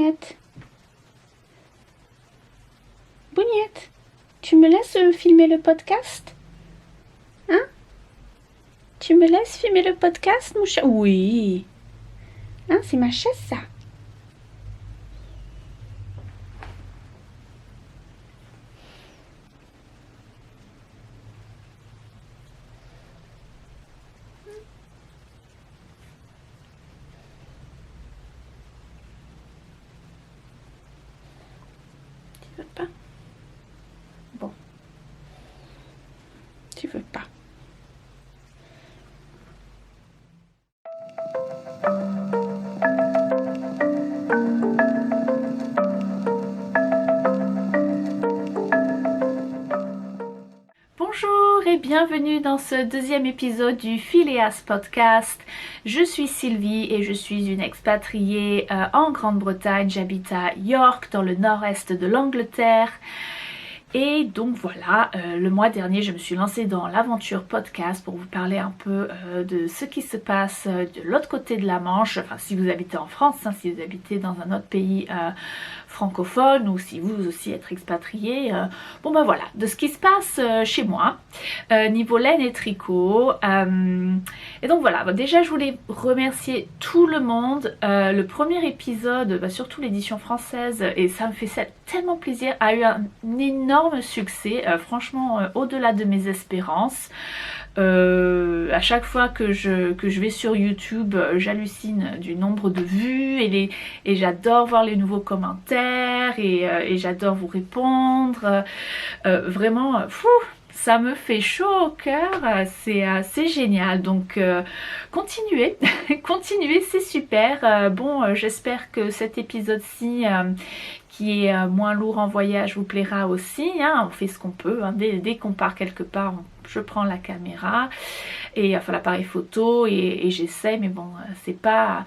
Bouniette. Bouniette, tu me laisses filmer le podcast? Hein? Tu me laisses filmer le podcast, mon chat? Oui. Hein, c'est ma chaise, ça. Tu veux pas? Bon. Tu veux pas. Bonjour et bienvenue dans ce deuxième épisode du Phileas Podcast. Je suis Sylvie et je suis une expatriée en Grande-Bretagne. J'habite à York dans le nord-est de l'Angleterre. Et donc voilà, le mois dernier je me suis lancée dans l'aventure podcast pour vous parler un peu de ce qui se passe de l'autre côté de la Manche. Enfin si vous habitez en France, hein, si vous habitez dans un autre pays francophone ou si vous aussi êtes expatrié. Bon ben voilà, de ce qui se passe chez moi, niveau laine et tricot. Et donc voilà, déjà je voulais remercier tout le monde. Le premier épisode, surtout l'édition française, et ça me fait tellement plaisir, a eu un énorme succès, franchement au-delà de mes espérances. À chaque fois que je vais sur YouTube, j'hallucine du nombre de vues et j'adore voir les nouveaux commentaires et j'adore vous répondre. Vraiment, ça me fait chaud au cœur, c'est génial. Donc continuez, continuez, c'est super. Bon, j'espère que cet épisode-ci qui est moins lourd en voyage vous plaira aussi, hein. On fait ce qu'on peut, hein. Dès qu'on part quelque part, je prends la caméra et enfin l'appareil photo et j'essaie, mais bon, c'est pas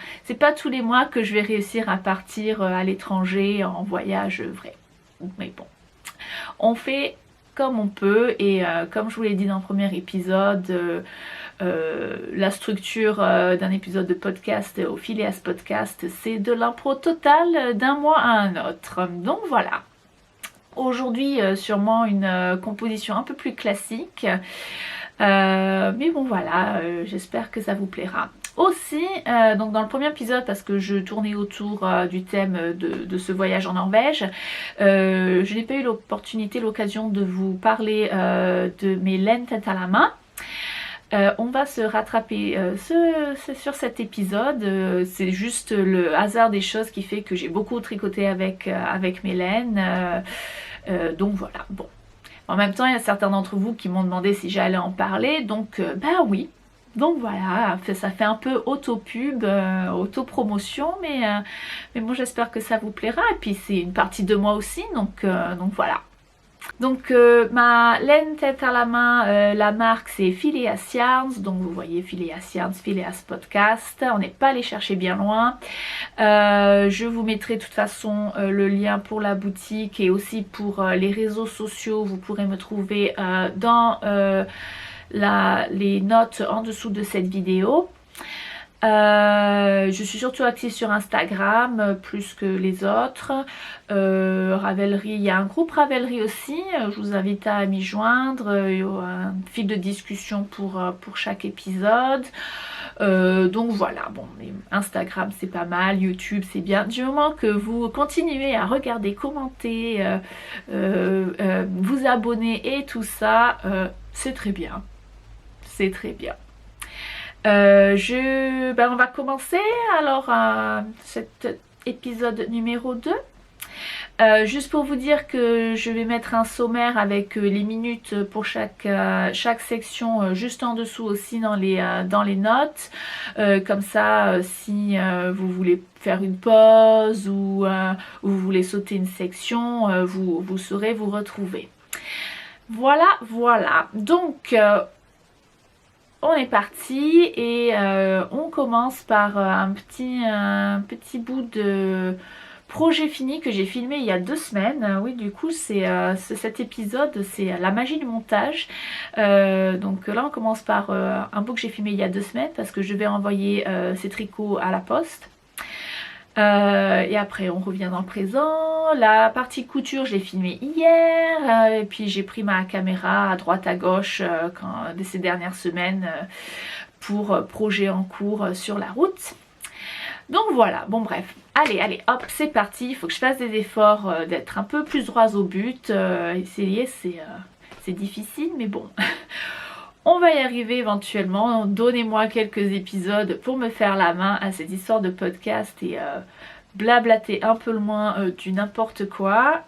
tous les mois que je vais réussir à partir à l'étranger en voyage vrai. Mais bon, on fait comme on peut et comme je vous l'ai dit dans le premier épisode, la structure d'un épisode de podcast au Phileas Podcast, c'est de l'impro totale d'un mois à un autre. Donc voilà. Aujourd'hui, sûrement une composition un peu plus classique. Mais bon voilà, j'espère que ça vous plaira. Aussi, donc dans le premier épisode, parce que je tournais autour du thème de ce voyage en Norvège, je n'ai pas eu l'occasion de vous parler de mes laines tête à la main. On va se rattraper sur cet épisode. C'est juste le hasard des choses qui fait que j'ai beaucoup tricoté avec mes laines. Donc voilà, bon. En même temps, il y a certains d'entre vous qui m'ont demandé si j'allais en parler, donc bah oui. Donc voilà, ça fait un peu auto-pub, auto-promotion, mais bon, j'espère que ça vous plaira. Et puis c'est une partie de moi aussi, donc voilà. Donc ma laine tête à la main, la marque c'est Phileas Yarns, donc vous voyez Phileas Yarns, Phileas Podcast, on n'est pas allé chercher bien loin. Je vous mettrai de toute façon le lien pour la boutique et aussi pour les réseaux sociaux. Vous pourrez me trouver dans les notes en dessous de cette vidéo. Je suis surtout active sur Instagram plus que les autres. Ravelry, il y a un groupe Ravelry aussi, je vous invite à m'y joindre. Il y aura un fil de discussion pour chaque épisode. Donc voilà, bon, Instagram c'est pas mal, YouTube c'est bien. Du moment que vous continuez à regarder, commenter, vous abonner et tout ça, c'est très bien. C'est très bien. On va commencer alors cet épisode numéro 2. Juste pour vous dire que je vais mettre un sommaire avec les minutes pour chaque section juste en dessous aussi dans les notes. Comme ça, si vous voulez faire une pause ou vous voulez sauter une section, vous saurez vous retrouver. Voilà. Donc on est parti et on commence par un petit bout de projet fini que j'ai filmé il y a 2 semaines. Oui, du coup c'est cet épisode, c'est la magie du montage. Donc là on commence par un bout que j'ai filmé il y a 2 semaines parce que je vais envoyer ces tricots à la poste. Et après on revient dans le présent. La partie couture je l'ai filmée hier, et puis j'ai pris ma caméra à droite à gauche ces dernières semaines pour projet en cours sur la route. Donc voilà, bon bref, allez hop c'est parti, il faut que je fasse des efforts d'être un peu plus droit au but. Essayer c'est difficile mais bon. On va y arriver éventuellement. Donnez-moi quelques épisodes pour me faire la main à cette histoire de podcast et blablater un peu loin du n'importe quoi.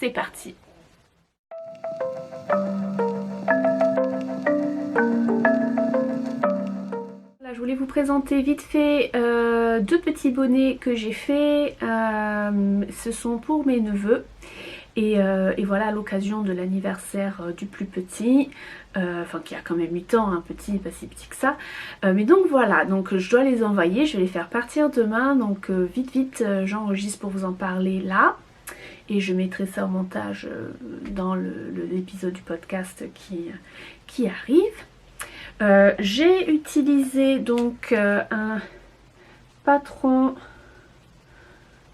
C'est parti. Là, je voulais vous présenter vite fait deux petits bonnets que j'ai fait. Ce sont pour mes neveux. Et voilà, à l'occasion de l'anniversaire du plus petit, enfin qui a quand même 8 ans, un petit, pas si petit que ça. Mais donc voilà, donc je dois les envoyer, je vais les faire partir demain, donc vite j'enregistre pour vous en parler là. Et je mettrai ça au montage dans l'épisode du podcast qui arrive. J'ai utilisé donc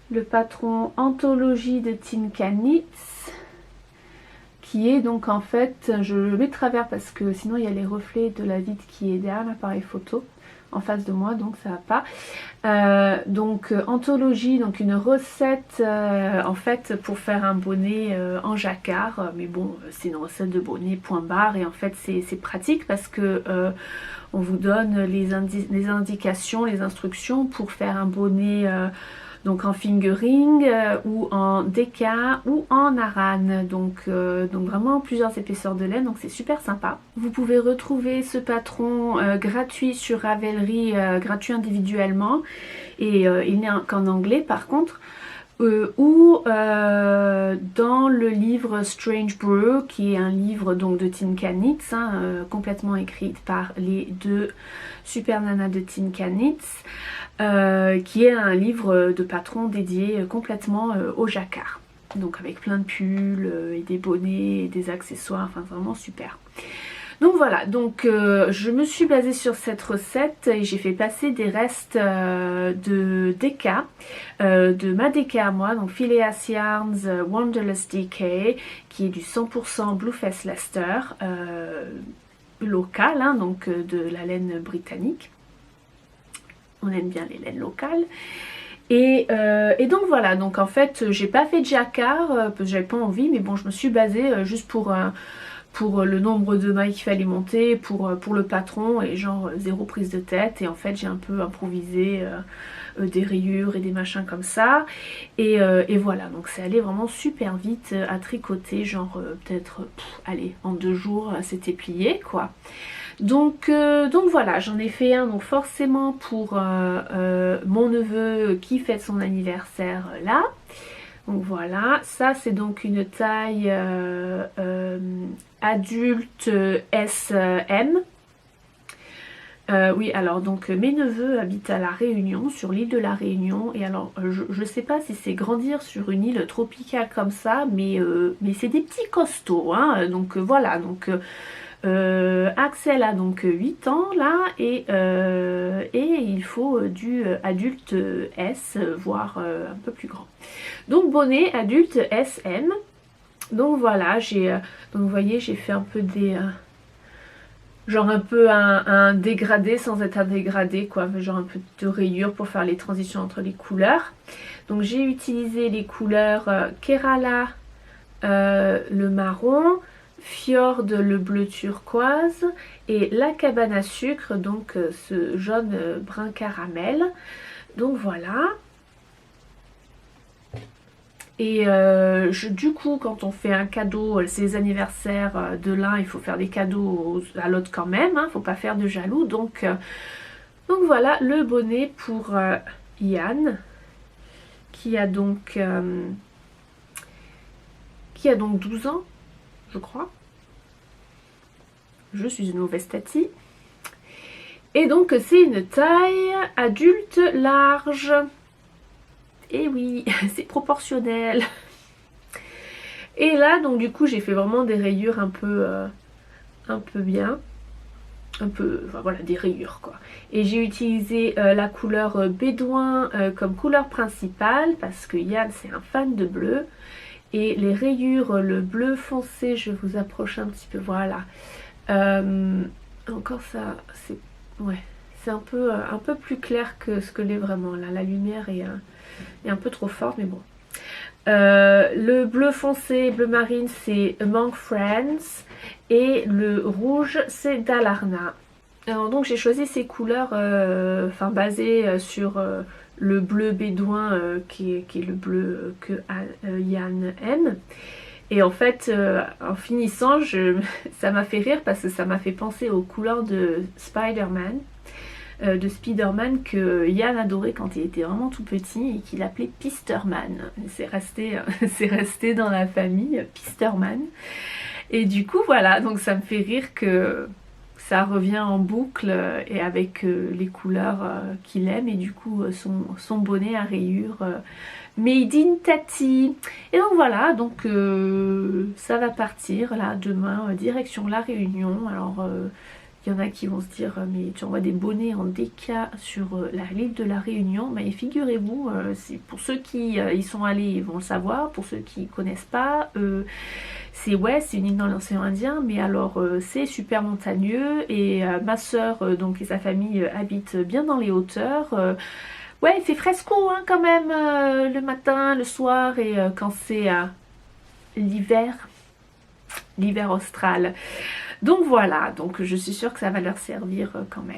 le patron Anthologie de Tinka Knits, qui est donc en fait, je le mets de travers parce que sinon il y a les reflets de la vitre qui est derrière l'appareil photo en face de moi, donc ça va pas. Donc Anthologie, donc une recette en fait pour faire un bonnet en jacquard, mais bon c'est une recette de bonnet point barre, et en fait c'est pratique parce que on vous donne les indications, les instructions pour faire un bonnet donc en fingering ou en déca ou en arane, donc vraiment plusieurs épaisseurs de laine, donc c'est super sympa. Vous pouvez retrouver ce patron gratuit sur Ravelry, gratuit individuellement, et il n'est qu'en anglais par contre, ou dans le livre Strange Brew, qui est un livre donc de Tinka Knits, complètement écrit par les deux super nanas de Tinka Knits, qui est un livre de patron dédié complètement au jacquard, donc avec plein de pulls et des bonnets et des accessoires, enfin vraiment super. Donc voilà, donc je me suis basée sur cette recette et j'ai fait passer des restes de déca, de ma déca à moi, donc Phileas Yarns Wanderlust DK, qui est du 100% Bluefest Leicester, local, donc de la laine britannique. On aime bien les laines locales. Et donc voilà, donc en fait j'ai pas fait de jacquard parce que j'avais pas envie, mais bon je me suis basée juste pour le nombre de mailles qu'il fallait monter, pour le patron, et genre zéro prise de tête. Et en fait j'ai un peu improvisé des rayures et des machins comme ça, et voilà, donc c'est allé vraiment super vite à tricoter, genre peut-être allez, en 2 jours c'était plié quoi. Donc voilà, j'en ai fait un donc forcément pour mon neveu qui fête son anniversaire là. Donc voilà, ça c'est donc une taille adulte SM. Oui, alors donc mes neveux habitent à La Réunion, sur l'île de La Réunion, et alors je sais pas si c'est grandir sur une île tropicale comme ça, mais c'est des petits costauds, donc voilà, donc Axel a donc 8 ans là, et il faut du adulte S, voire un peu plus grand. Donc bonnet adulte SM. Donc voilà, donc vous voyez j'ai fait un peu des genre un peu un dégradé sans être un dégradé quoi, genre un peu de rayures pour faire les transitions entre les couleurs. Donc j'ai utilisé les couleurs Kerala le marron, Fjord le bleu turquoise, et la cabane à sucre, donc ce jaune brun caramel. Donc voilà. Et du coup quand on fait un cadeau, c'est les anniversaires de l'un, il faut faire des cadeaux à l'autre quand même, faut pas faire de jaloux. Donc voilà le bonnet pour Yann, qui a donc 12 ans je crois. Je suis une mauvaise tati. Et donc c'est une taille adulte large. Et oui, c'est proportionnel. Et là donc du coup j'ai fait vraiment des rayures un peu bien. un peu, enfin, voilà, des rayures quoi. Et j'ai utilisé la couleur bédouin comme couleur principale parce que Yann c'est un fan de bleu. Et les rayures, le bleu foncé, je vous approche un petit peu, voilà. Encore ça, c'est ouais, c'est un peu plus clair que ce que l'est vraiment. Là, la lumière est un peu trop forte, mais bon. Le bleu foncé, bleu marine, c'est Among Friends. Et le rouge, c'est Dalarna. Alors, donc j'ai choisi ces couleurs basées sur le bleu bédouin qui est le bleu que Yann aime. Et en fait, en finissant, ça m'a fait rire parce que ça m'a fait penser aux couleurs de Spider-Man. Que Yann adorait quand il était vraiment tout petit et qu'il appelait Pisterman. C'est resté dans la famille, Pisterman. Et du coup, voilà, donc ça me fait rire que ça revient en boucle et avec les couleurs qu'il aime et du coup son bonnet à rayures Made in Tati. Et donc voilà, donc ça va partir là demain direction La Réunion. Alors il y en a qui vont se dire mais tu envoies des bonnets en déca sur l'île de La Réunion. Mais figurez-vous, pour ceux qui y sont allés ils vont le savoir, pour ceux qui ne connaissent pas, c'est une île dans l'océan Indien, mais alors c'est super montagneux et ma soeur donc et sa famille habitent bien dans les hauteurs. Ouais, il fait fresco hein, quand même le matin, le soir et quand c'est l'hiver austral. Donc voilà, donc je suis sûre que ça va leur servir quand même.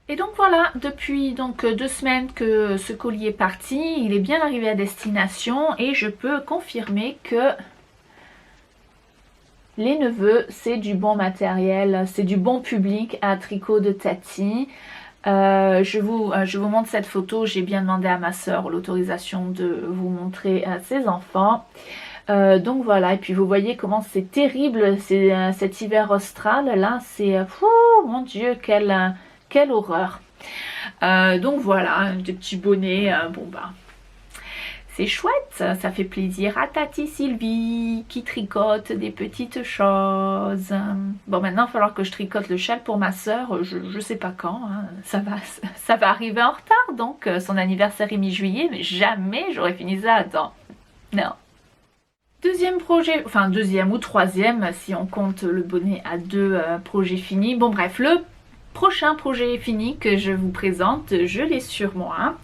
Et donc voilà, depuis donc 2 semaines que ce colis est parti, il est bien arrivé à destination et je peux confirmer que les neveux, c'est du bon matériel, c'est du bon public à tricot de Tati. Je vous montre cette photo, j'ai bien demandé à ma soeur l'autorisation de vous montrer ses enfants. Donc voilà, et puis vous voyez comment c'est terrible cet hiver austral, là c'est, mon Dieu, quelle horreur. Donc voilà, des petits bonnets, bon bah... C'est chouette, ça fait plaisir à Tati Sylvie qui tricote des petites choses. Bon, maintenant il va falloir que je tricote le châle pour ma soeur, je sais pas quand, hein. Ça va arriver en retard, donc son anniversaire est mi-juillet, mais jamais j'aurais fini ça à temps. Non. Deuxième projet, enfin deuxième ou troisième si on compte le bonnet à 2 projets finis. Bon bref, le prochain projet fini que je vous présente, je l'ai sur moi.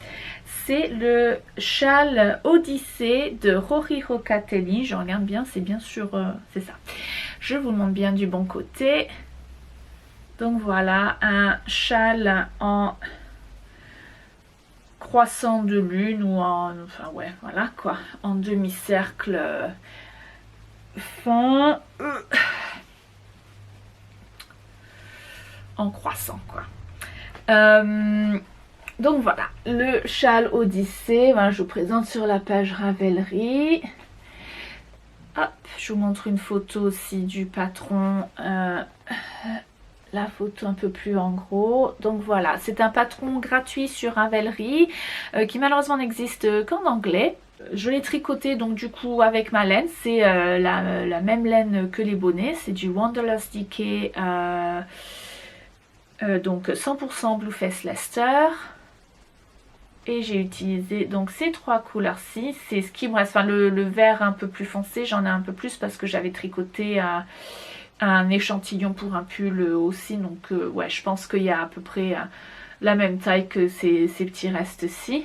C'est le châle Odyssée de Rory Rocatelli. Je regarde bien, c'est bien sûr, c'est ça. Je vous le montre bien du bon côté. Donc voilà, un châle en croissant de lune ou en, enfin ouais, voilà quoi, en demi-cercle fin, en croissant quoi. Donc voilà, le châle Odyssée, ben, je vous présente sur la page Ravelry. Hop, je vous montre une photo aussi du patron, la photo un peu plus en gros. Donc voilà, c'est un patron gratuit sur Ravelry qui malheureusement n'existe qu'en anglais. Je l'ai tricoté donc du coup avec ma laine, c'est la même laine que les bonnets, c'est du Wanderlust Decay, donc 100% Blueface Leicester. Et j'ai utilisé donc ces 3 couleurs-ci, c'est ce qui me reste, enfin le vert un peu plus foncé, j'en ai un peu plus parce que j'avais tricoté un échantillon pour un pull aussi, donc ouais, je pense qu'il y a à peu près la même taille que ces petits restes-ci.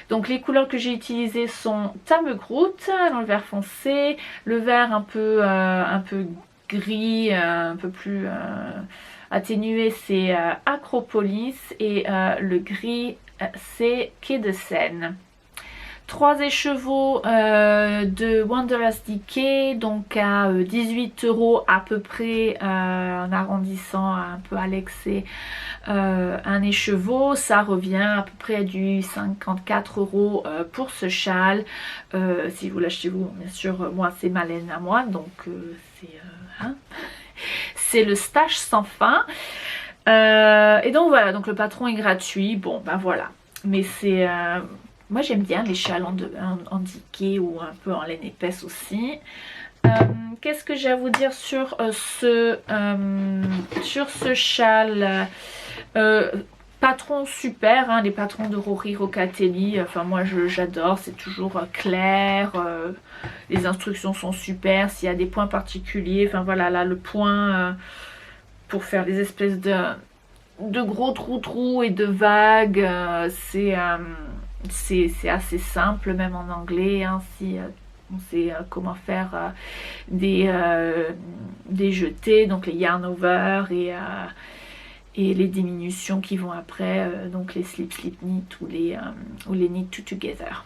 Donc les couleurs que j'ai utilisées sont Tamegrout dans le vert foncé, le vert un peu gris, un peu plus atténué, c'est Acropolis, et le gris c'est Quai de Seine. 3 écheveaux de Wanderlust Decay, donc à 18 € à peu près, en arrondissant un peu à l'excès, un écheveau, ça revient à peu près à du 54 € pour ce châle. Si vous l'achetez vous, bien sûr, moi c'est ma laine à moi, donc c'est le stash sans fin. Et donc voilà, donc le patron est gratuit, bon ben voilà, mais c'est moi j'aime bien les châles en decay ou un peu en laine épaisse aussi. Qu'est-ce que j'ai à vous dire sur ce châle? Patron super, hein, les patrons de Rory Rocatelli, enfin moi j'adore, c'est toujours clair, les instructions sont super, s'il y a des points particuliers, enfin voilà, là le point pour faire des espèces de gros trous et de vagues, c'est assez simple même en anglais, hein, si on sait comment faire des jetés, donc les yarn over et les diminutions qui vont après, donc les slip knit ou les knit two together.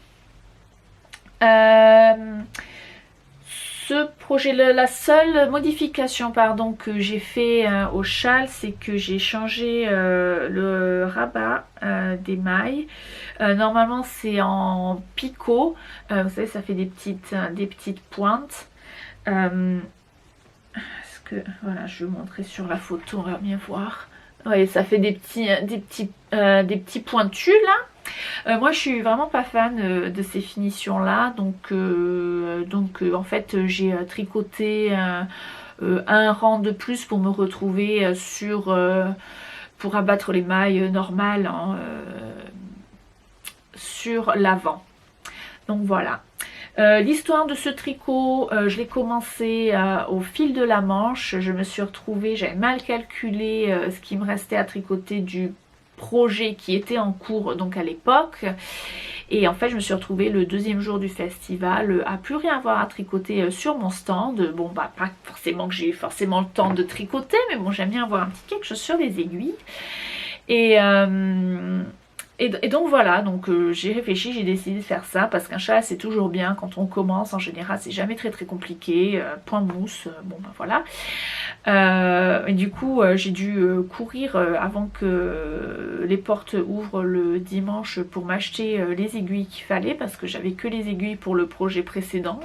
Ce projet, la seule modification pardon, que j'ai fait au châle, c'est que j'ai changé le rabat des mailles. Normalement c'est en picot, vous savez ça fait des petites pointes. Voilà, je vais vous montrer sur la photo, on va bien voir. Oui, ça fait des petits pointus là. Moi je suis vraiment pas fan de ces finitions là, donc en fait j'ai tricoté un rang de plus pour me retrouver pour abattre les mailles normales sur l'avant. Donc voilà. L'histoire de ce tricot, je l'ai commencé au fil de la manche. Je me suis retrouvée, j'avais mal calculé ce qui me restait à tricoter du projet qui était en cours donc à l'époque. Et en fait je me suis retrouvée le deuxième jour du festival à plus rien avoir à tricoter sur mon stand. Bon bah pas forcément que j'ai eu forcément le temps de tricoter, mais bon j'aime bien avoir un petit quelque chose sur les aiguilles. Et donc voilà, donc j'ai réfléchi, j'ai décidé de faire ça parce qu'un châle c'est toujours bien quand on commence, en général c'est jamais très compliqué, point mousse, bon ben voilà. Et du coup j'ai dû courir avant que les portes ouvrent le dimanche pour m'acheter les aiguilles qu'il fallait parce que j'avais que les aiguilles pour le projet précédent.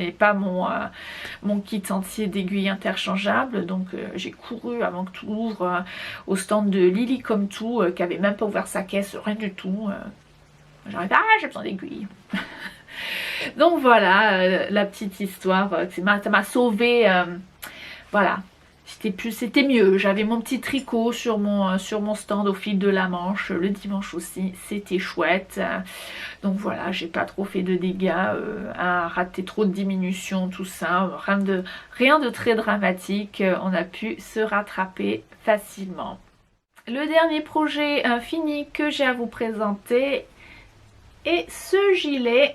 Et pas mon kit entier d'aiguilles interchangeables, donc j'ai couru avant que tout ouvre au stand de Lily Comme Tout qui avait même pas ouvert sa caisse, rien du tout. J'arrive, j'ai besoin d'aiguilles. Donc voilà la petite histoire, ça m'a sauvée, voilà. C'était mieux, j'avais mon petit tricot sur mon stand au fil de la manche, le dimanche aussi, c'était chouette. Donc voilà, j'ai pas trop fait de dégâts, à rater trop de diminutions, tout ça, rien de très dramatique, on a pu se rattraper facilement. Le dernier projet fini que j'ai à vous présenter est ce gilet.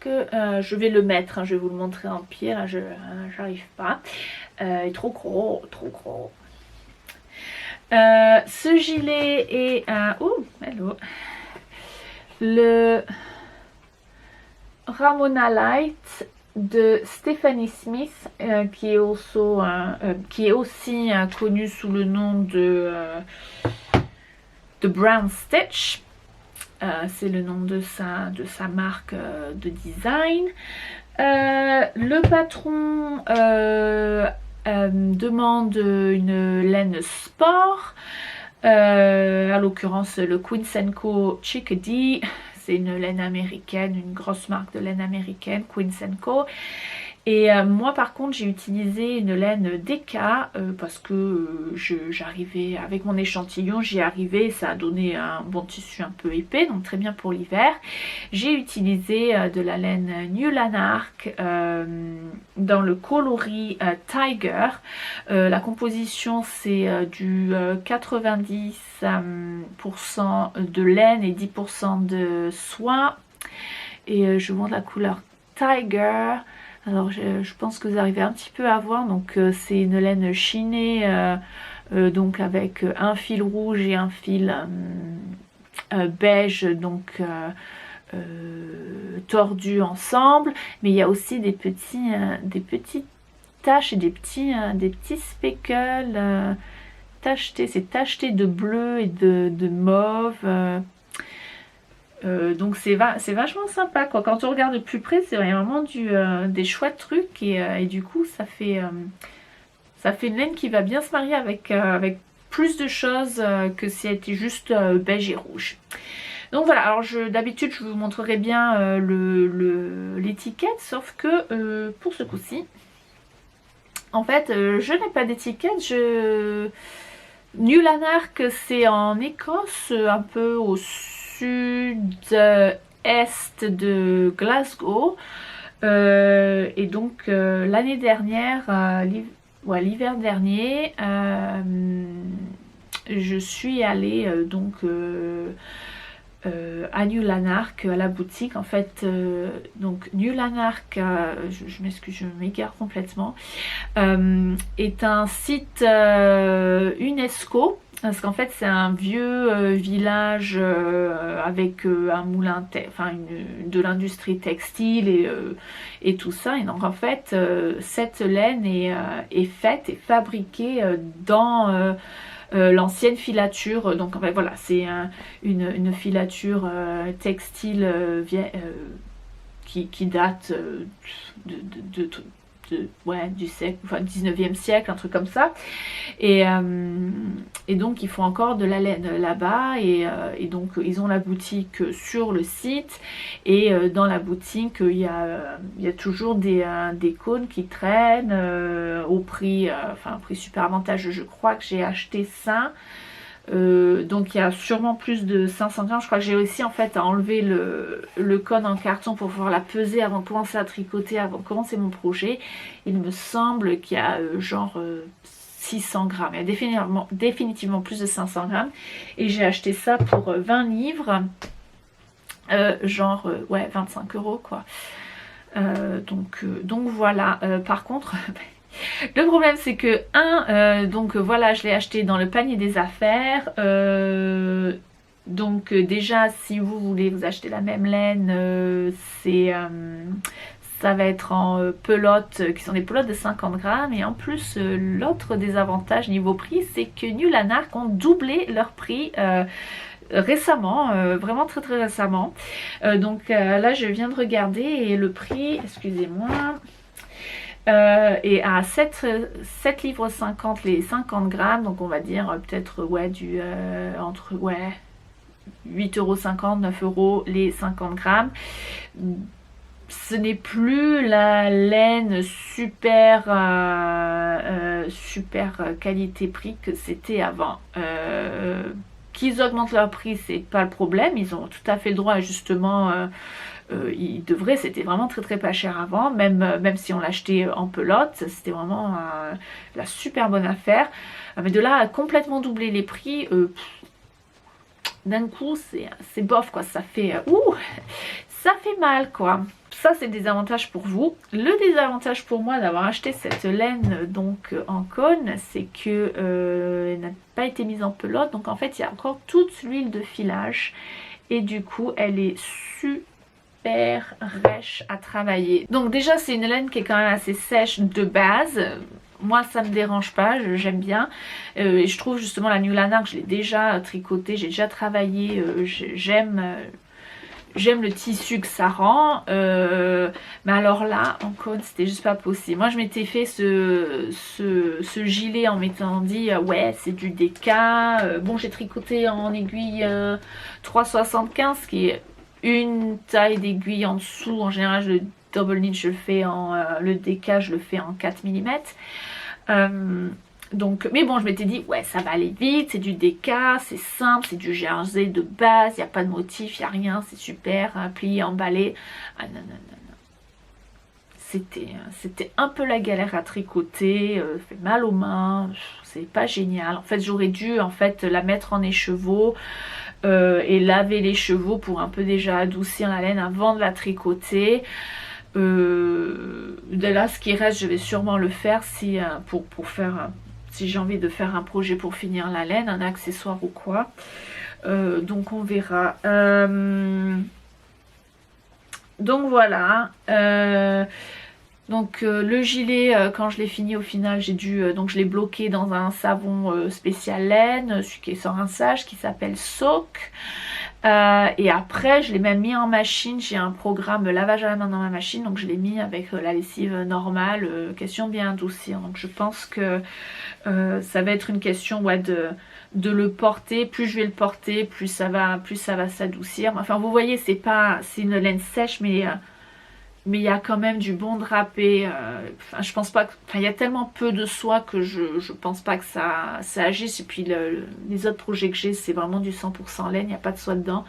Je vais le mettre, hein, je vais vous le montrer en pied, là j'arrive pas, il est trop gros. Ce gilet est hello, le Ramona Light de Stephanie Smith, qui est aussi connu sous le nom de Brown Stitch. C'est le nom de sa marque de design. Le patron demande une laine sport, à l'occurrence le Queen & Co Chickadee. C'est une laine américaine, une grosse marque de laine américaine, Queen & Co. Et moi par contre j'ai utilisé une laine DK parce que j'arrivais avec mon échantillon, j'y arrivais, ça a donné un bon tissu un peu épais, donc très bien pour l'hiver. J'ai utilisé de la laine New Lanark dans le coloris Tiger. La composition c'est du 90% de laine et 10% de soie. Et je vous montre la couleur Tiger. Alors je pense que vous arrivez un petit peu à voir, donc c'est une laine chinée, donc avec un fil rouge et un fil beige, donc tordus ensemble, mais il y a aussi des petites taches et des petits speckles tachetés, c'est tacheté de bleu et de mauve. Donc c'est vachement sympa quoi. Quand on regarde de plus près, c'est vraiment des chouettes trucs et du coup ça fait une laine qui va bien se marier avec plus de choses que si elle était juste beige et rouge. Donc voilà, alors d'habitude je vous montrerai bien l'étiquette, sauf que pour ce coup-ci, en fait je n'ai pas d'étiquette. New Lanark, c'est en Écosse, un peu au sud-est de Glasgow. Et donc l'année dernière, l'hiver dernier, je suis allée à New Lanark, à la boutique en fait. Donc New Lanark, je m'excuse, je m'égare complètement, est un site UNESCO. Parce qu'en fait c'est un vieux village avec un moulin, de l'industrie textile et tout ça. Et donc en fait cette laine est faite et fabriquée dans l'ancienne filature. Donc en fait voilà, c'est une filature textile qui date du siècle, enfin 19e siècle, un truc comme ça. Et donc ils font encore de la laine là-bas, et donc ils ont la boutique sur le site, et dans la boutique il y a toujours des cônes qui traînent au prix, un prix super avantageux. Je crois que j'ai acheté ça. Donc il y a sûrement plus de 500 grammes. Je crois que j'ai aussi en fait à enlever le cône en carton pour pouvoir la peser avant de commencer à tricoter, avant de commencer mon projet. Il me semble qu'il y a 600 grammes. Il y a définitivement plus de 500 grammes. Et j'ai acheté ça pour 20 livres. 25 € quoi. Donc voilà. Par contre... Le problème c'est que voilà, je l'ai acheté dans le panier des affaires. Donc déjà si vous voulez vous acheter la même laine, ça va être en pelotes qui sont des pelotes de 50 grammes. Et en plus l'autre désavantage niveau prix, c'est que New Lanark ont doublé leur prix récemment, vraiment très très récemment. Donc là je viens de regarder et le prix, excusez-moi, et à 7 livres 50 les 50 grammes, donc on va dire peut-être entre 8,50 €, 9 € les 50 grammes. Ce n'est plus la laine super qualité-prix que c'était avant. Qu'ils augmentent leur prix, c'est pas le problème, ils ont tout à fait le droit, justement. Ils devraient, c'était vraiment très très pas cher avant, même si on l'achetait en pelote, c'était vraiment la super bonne affaire. Mais de là à complètement doubler les prix, d'un coup c'est bof quoi, ça fait mal quoi. Ça c'est le désavantage pour vous. Le désavantage pour moi d'avoir acheté cette laine donc en cône, c'est que elle n'a pas été mise en pelote, donc en fait il y a encore toute l'huile de filage et du coup elle est super rêche à travailler. Donc déjà c'est une laine qui est quand même assez sèche de base. Moi ça me dérange pas, j'aime bien. Et je trouve justement la New Lanark, je l'ai déjà tricotée, j'ai déjà travaillé, j'aime le tissu que ça rend. Mais alors là en cône c'était juste pas possible. Moi je m'étais fait ce gilet en m'étant dit ouais c'est du DK. Bon j'ai tricoté en aiguille 3,75 qui est une taille d'aiguille en dessous. En général le double knit je le fais le DK je le fais en 4 mm. Donc, mais bon je m'étais dit ouais ça va aller vite, c'est du DK, c'est simple, c'est du jersey de base, il n'y a pas de motif, il n'y a rien, c'est super, plié, emballé. Ah non non non non, c'était un peu la galère à tricoter, fait mal aux mains, c'est pas génial. En fait j'aurais dû en fait la mettre en écheveau et laver les chevaux pour un peu déjà adoucir la laine avant de la tricoter. De là ce qui reste je vais sûrement le faire si pour faire si j'ai envie de faire un projet pour finir la laine, un accessoire ou quoi. Donc on verra. Donc voilà. Donc le gilet quand je l'ai fini au final j'ai dû donc je l'ai bloqué dans un savon spécial laine, celui qui est sans rinçage, qui s'appelle Soak. Et après je l'ai même mis en machine, j'ai un programme lavage à la main dans ma machine, donc je l'ai mis avec la lessive normale, question de bien adoucir. Donc je pense que ça va être une question de le porter, plus je vais le porter, plus ça va s'adoucir. Enfin vous voyez, c'est une laine sèche, mais il y a quand même du bon drapé. Enfin, je pense pas que, enfin, il y a tellement peu de soie que je pense pas que ça agisse. Et puis les autres projets que j'ai, c'est vraiment du 100% laine, il n'y a pas de soie dedans.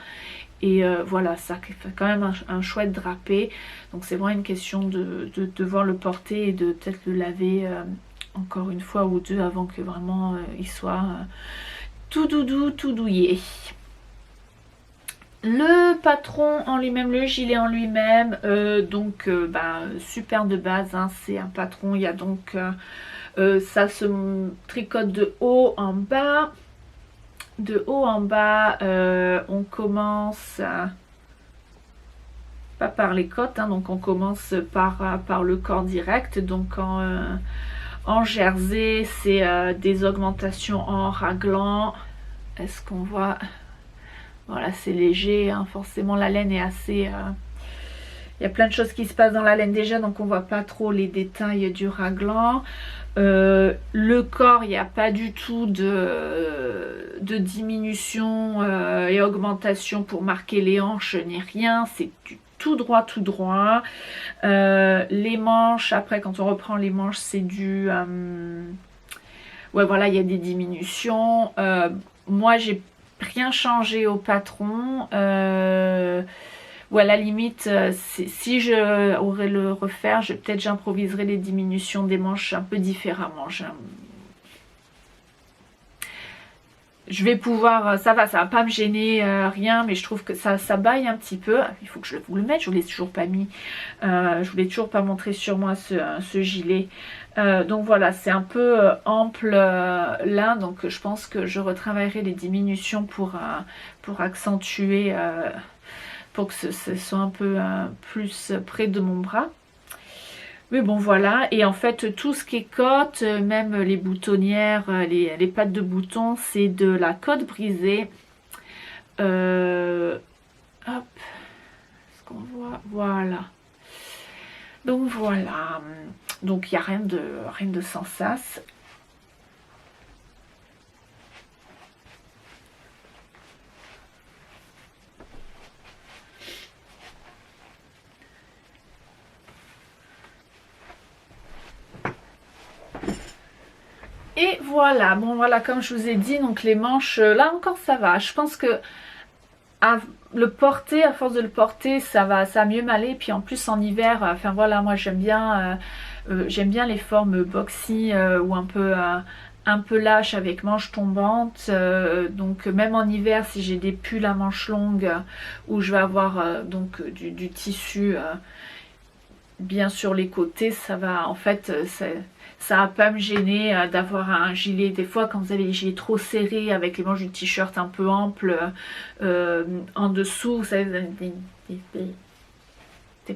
Et voilà, ça fait quand même un chouette drapé. Donc c'est vraiment une question de devoir le porter et de peut-être le laver encore une fois ou deux avant que vraiment il soit tout doudou, tout douillet. Le patron en lui-même, le gilet en lui-même, super de base, hein, c'est un patron, il y a donc ça se tricote de haut en bas. De haut en bas, on commence pas par les côtes, hein, donc on commence par le corps direct. Donc en jersey, c'est des augmentations en raglan. Est-ce qu'on voit? Voilà, c'est léger, hein, forcément la laine est assez... il y a plein de choses qui se passent dans la laine déjà, donc on voit pas trop les détails du raglan. Le corps, il n'y a pas du tout de diminution et augmentation pour marquer les hanches, ni rien. C'est tout droit, tout droit. Les manches, après quand on reprend les manches, c'est du... ouais, voilà, il y a des diminutions. Moi, j'ai rien changé au patron. Ou à la limite, si je aurais le refaire, peut-être j'improviserais les diminutions des manches un peu différemment. Je vais pouvoir, ça va pas me gêner, rien, mais je trouve que ça baille un petit peu. Il faut que je vous le mette, je vous l'ai toujours pas mis. Je vous l'ai toujours pas montré sur moi ce gilet. Donc voilà, c'est un peu ample là, donc je pense que je retravaillerai les diminutions pour accentuer, pour que ce soit un peu plus près de mon bras. Mais bon voilà, et en fait tout ce qui est cotte, même les boutonnières, les pattes de boutons, c'est de la cotte brisée. Hop, est-ce qu'on voit? Voilà. Donc voilà, donc il n'y a rien de sans sas. Et voilà, bon voilà, comme je vous ai dit, donc les manches, là encore ça va. Je pense que à force de le porter, ça va mieux m'aller. Puis en plus en hiver, enfin voilà, moi j'aime bien les formes boxy ou un peu lâches avec manches tombantes. Donc même en hiver, si j'ai des pulls à manches longues où je vais avoir donc du tissu bien sur les côtés, ça va en fait ça va pas me gêner d'avoir un gilet. Des fois quand vous avez les gilets trop serrés avec les manches du t-shirt un peu amples en dessous, c'est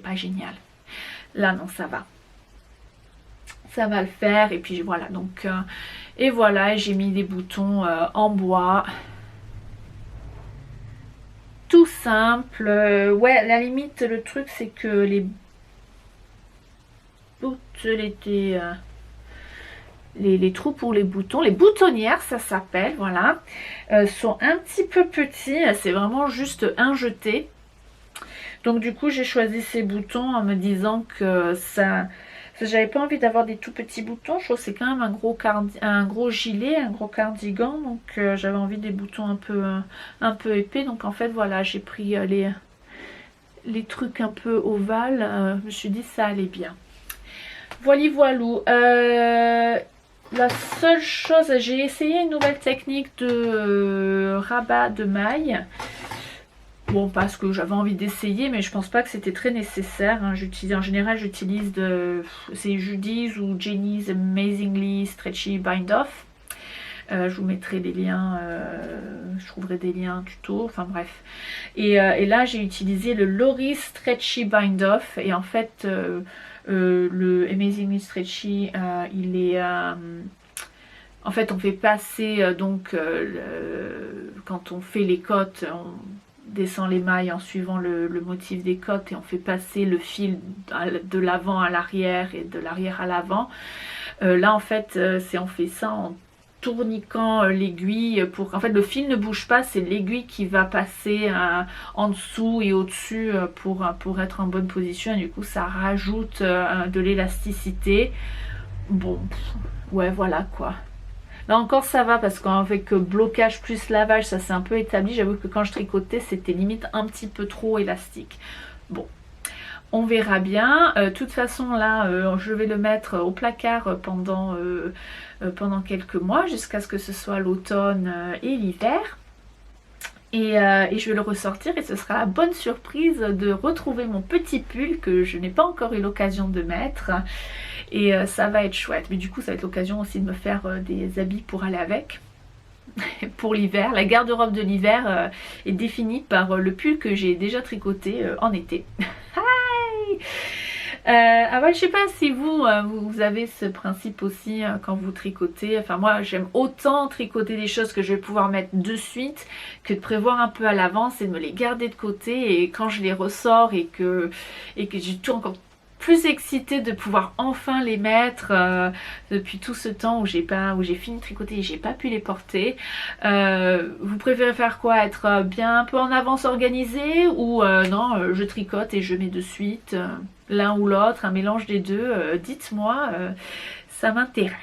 pas génial. Là non, ça va le faire. Et puis voilà, donc et voilà, j'ai mis des boutons en bois, tout simple. Ouais, à la limite le truc c'est que les les trous pour les boutons, les boutonnières ça s'appelle, voilà, sont un petit peu petits, c'est vraiment juste un jeté. Donc du coup j'ai choisi ces boutons en me disant que j'avais pas envie d'avoir des tout petits boutons. Je trouve que c'est quand même un gros gilet, un gros cardigan, donc j'avais envie des boutons un peu épais. Donc en fait voilà, j'ai pris les trucs un peu ovales, je me suis dit ça allait bien. Voilou. La seule chose, j'ai essayé une nouvelle technique de rabat de maille. Bon, parce que j'avais envie d'essayer, mais je pense pas que c'était très nécessaire. Hein. En général, j'utilise c'est Judy's ou Jenny's Amazingly Stretchy Bind Off. Je vous mettrai des liens, je trouverai des liens tuto, enfin bref. Et là, j'ai utilisé le Lori Stretchy Bind Off. Et en fait, le Amazingly Stretchy, il est... en fait, on fait passer, quand on fait les côtes, on descend les mailles en suivant le motif des côtes et on fait passer le fil de l'avant à l'arrière et de l'arrière à l'avant. Là, en fait, on fait ça en tourniquant l'aiguille pour en fait le fil ne bouge pas, c'est l'aiguille qui va passer en dessous et au-dessus pour être en bonne position, et du coup ça rajoute de l'élasticité. Bon, ouais, voilà quoi. Là encore ça va parce qu'avec blocage plus lavage ça s'est un peu établi. J'avoue que quand je tricotais c'était limite un petit peu trop élastique. Bon, on verra bien. De toute façon là je vais le mettre au placard pendant quelques mois jusqu'à ce que ce soit l'automne et l'hiver. Et je vais le ressortir et ce sera la bonne surprise de retrouver mon petit pull que je n'ai pas encore eu l'occasion de mettre. Et ça va être chouette. Mais du coup ça va être l'occasion aussi de me faire des habits pour aller avec. Pour l'hiver. La garde-robe de l'hiver est définie par le pull que j'ai déjà tricoté en été. Ah ouais, je sais pas si vous avez ce principe aussi quand vous tricotez. Enfin moi j'aime autant tricoter des choses que je vais pouvoir mettre de suite que de prévoir un peu à l'avance et de me les garder de côté, et quand je les ressors et que j'ai tout encore plus excitée de pouvoir enfin les mettre depuis tout ce temps où j'ai fini de tricoter et j'ai pas pu les porter. Vous préférez faire quoi? Être bien un peu en avance organisé, ou non, je tricote et je mets de suite l'un ou l'autre, un mélange des deux? Dites-moi, ça m'intéresse.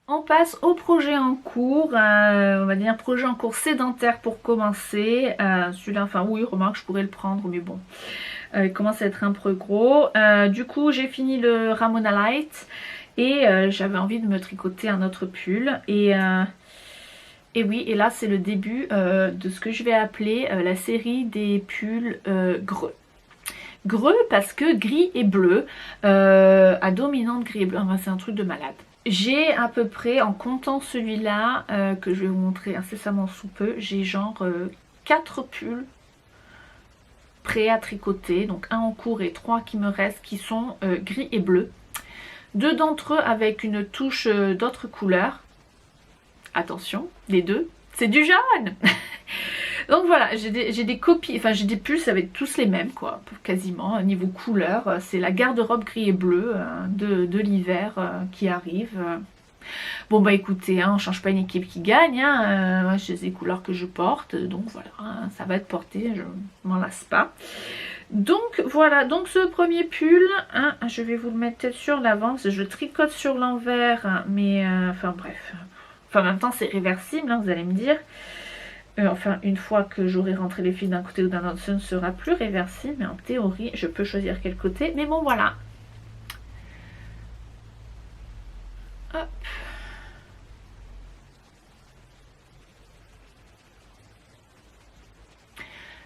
On passe au projet en cours, on va dire projet en cours sédentaire pour commencer. Celui-là, enfin oui, remarque, je pourrais le prendre, mais bon, il commence à être un peu gros. Du coup, j'ai fini le Ramona Light et j'avais envie de me tricoter un autre pull. Et oui, et là c'est le début de ce que je vais appeler la série des pulls greux. Greux parce que gris et bleu, à dominante gris et bleu, enfin, c'est un truc de malade. J'ai à peu près, en comptant celui-là, que je vais vous montrer incessamment sous peu, j'ai genre 4 pulls prêts à tricoter, donc un en cours et 3 qui me restent, qui sont gris et bleu. 2 d'entre eux avec une touche d'autres couleurs. Attention, les deux, c'est du jaune. Donc voilà, j'ai des copies, enfin j'ai des pulls avec tous les mêmes quoi, quasiment, niveau couleur. C'est la garde-robe gris et bleu de l'hiver qui arrive. Bon bah écoutez, hein, on change pas une équipe qui gagne, hein, c'est les couleurs que je porte, donc voilà, hein, ça va être porté, je m'en lasse pas. Donc voilà, donc ce premier pull, hein, je vais vous le mettre peut-être sur l'avant, je le tricote sur l'envers, hein, mais enfin bref, enfin en même temps c'est réversible, hein, vous allez me dire. Enfin, une fois que j'aurai rentré les fils d'un côté ou d'un autre, ce ne sera plus réversible, mais en théorie, je peux choisir quel côté. Mais bon, voilà. Hop.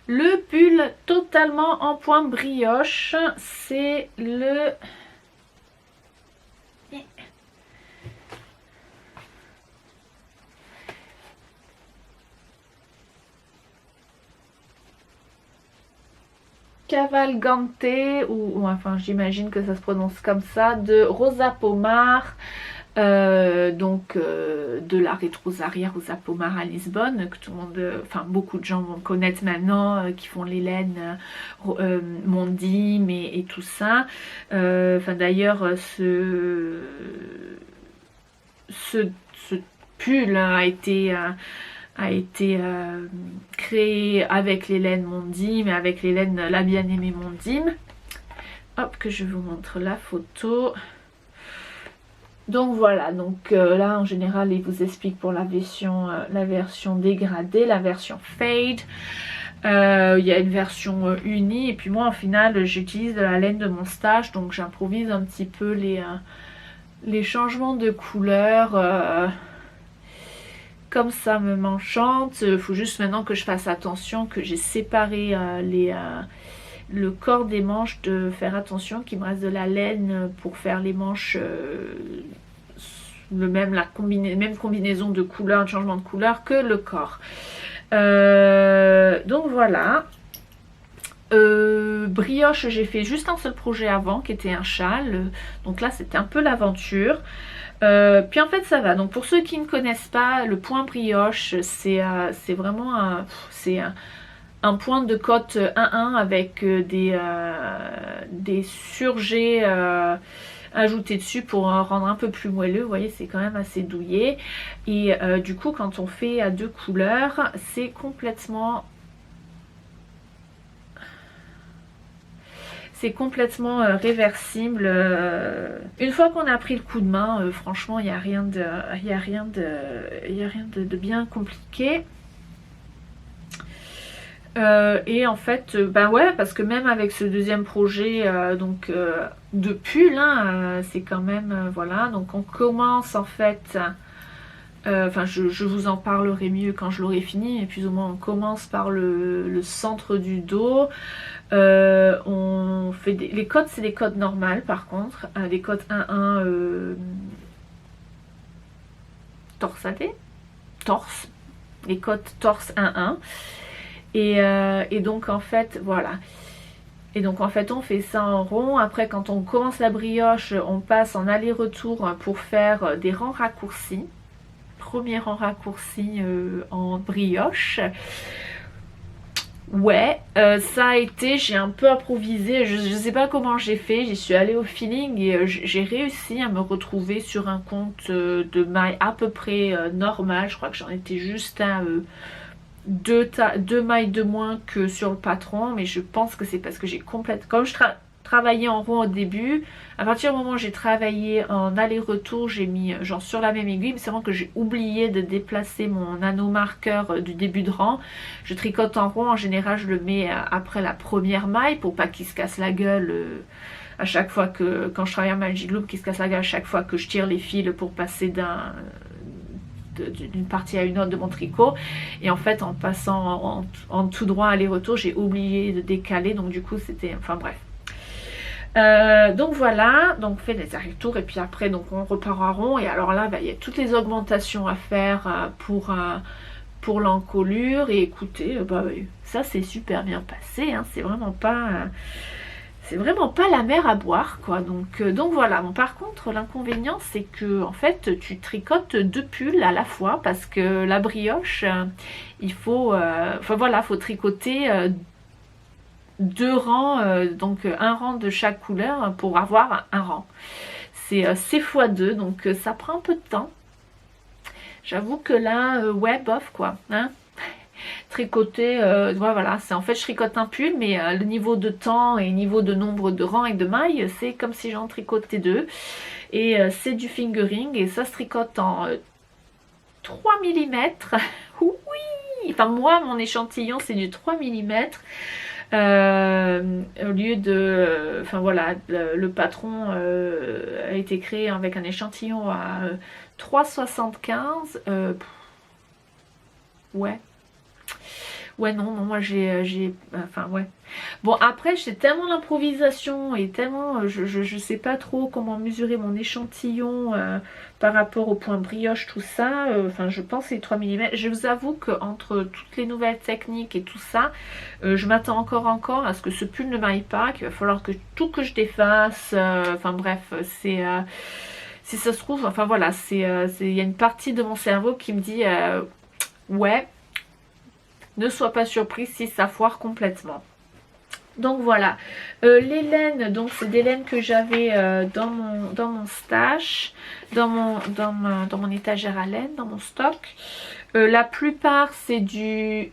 Le pull totalement en point brioche, c'est le... Cavalgante, ou enfin j'imagine que ça se prononce comme ça, de Rosa Pomar, de la Retrosaria Rosa Pomar à Lisbonne, que tout le monde, enfin beaucoup de gens vont connaître maintenant, qui font les laines Mondim et tout ça. Enfin d'ailleurs ce pull a été créé avec les laines Mondim, mais avec les laines La Bien-Aimée Mondim. Hop, que je vous montre la photo. Donc voilà, donc là en général il vous explique pour la version dégradée, la version fade. Il y a une version unie, et puis moi en final j'utilise de la laine de mon stage, donc j'improvise un petit peu les changements de couleur. Comme ça m'enchante. Il faut juste maintenant que je fasse attention, que j'ai séparé le corps des manches, de faire attention qu'il me reste de la laine pour faire les manches, même combinaison de couleurs, de changement de couleur que le corps. Donc voilà. Brioche, j'ai fait juste un seul projet avant qui était un châle, donc là c'était un peu l'aventure. Puis en fait ça va, donc pour ceux qui ne connaissent pas, le point brioche c'est vraiment un point de cote 1-1 avec des surjets ajoutés dessus pour rendre un peu plus moelleux. Vous voyez, c'est quand même assez douillet. Et du coup, quand on fait à 2 couleurs, c'est complètement réversible. Une fois qu'on a pris le coup de main, franchement, il n'y a rien de bien compliqué. Et en fait, bah ouais, parce que même avec ce deuxième projet de pull, hein, c'est quand même, voilà, donc on commence en fait, enfin je vous en parlerai mieux quand je l'aurai fini, mais plus ou moins on commence par le centre du dos. On fait les cotes, c'est des cotes normales par contre, des cotes 1-1 torsadées, torse, les cotes torse 1-1. Et donc en fait voilà, et donc en fait on fait ça en rond. Après quand on commence la brioche, on passe en aller-retour pour faire des rangs raccourcis. Premier rang raccourci en brioche. Ouais, ça a été, j'ai un peu improvisé, je sais pas comment j'ai fait, j'y suis allée au feeling et j'ai réussi à me retrouver sur un compte de mailles à peu près normal. Je crois que j'en étais juste à 2 mailles de moins que sur le patron, mais je pense que c'est parce que j'ai complètement, comme je travaillais en rond au début, à partir du moment où j'ai travaillé en aller-retour, j'ai mis genre sur la même aiguille, mais c'est vraiment que j'ai oublié de déplacer mon anneau marqueur du début de rang. Je tricote en rond, en général je le mets après la première maille pour pas qu'il se casse la gueule à chaque fois que, quand je travaille en Magic Loop, qu'il se casse la gueule à chaque fois que je tire les fils pour passer d'une partie à une autre de mon tricot. Et en fait en passant en tout droit aller-retour, j'ai oublié de décaler, donc du coup c'était, enfin bref. Donc voilà, donc on fait des allers-retours et puis après donc on repart en rond. Et alors là bah, il y a toutes les augmentations à faire pour l'encolure. Et écoutez, bah, ça c'est super bien passé, hein, c'est vraiment pas la mer à boire quoi. Donc voilà. Bon, par contre l'inconvénient c'est que en fait tu tricotes 2 pulls à la fois, parce que la brioche il faut enfin voilà, faut tricoter 2 rangs, donc un rang de chaque couleur pour avoir un rang. C'est x2, donc ça prend un peu de temps. J'avoue que là ouais bof quoi, hein. Tricoter, ouais, voilà, c'est en fait je tricote un pull, mais le niveau de temps et niveau de nombre de rangs et de mailles, c'est comme si j'en tricotais 2. Et c'est du fingering et ça se tricote en 3 mm. Oui, enfin moi mon échantillon c'est du 3 mm. Au lieu de, enfin voilà, le patron a été créé avec un échantillon à 3,75. Ouais. Ouais, non, moi j'ai. Enfin, ouais. Bon, après, j'ai tellement l'improvisation et tellement. Je sais pas trop comment mesurer mon échantillon par rapport au point brioche, tout ça. Enfin, je pense les 3 mm. Je vous avoue qu'entre toutes les nouvelles techniques et tout ça, je m'attends encore à ce que ce pull ne m'aille pas, qu'il va falloir que tout que je défasse. Enfin, bref, c'est. Si ça se trouve, enfin voilà, il y a une partie de mon cerveau qui me dit ouais. Ne sois pas surprise si ça foire complètement. Donc voilà, les laines, donc c'est des laines que j'avais dans mon stash, dans mon étagère à laine, dans mon stock. La plupart c'est du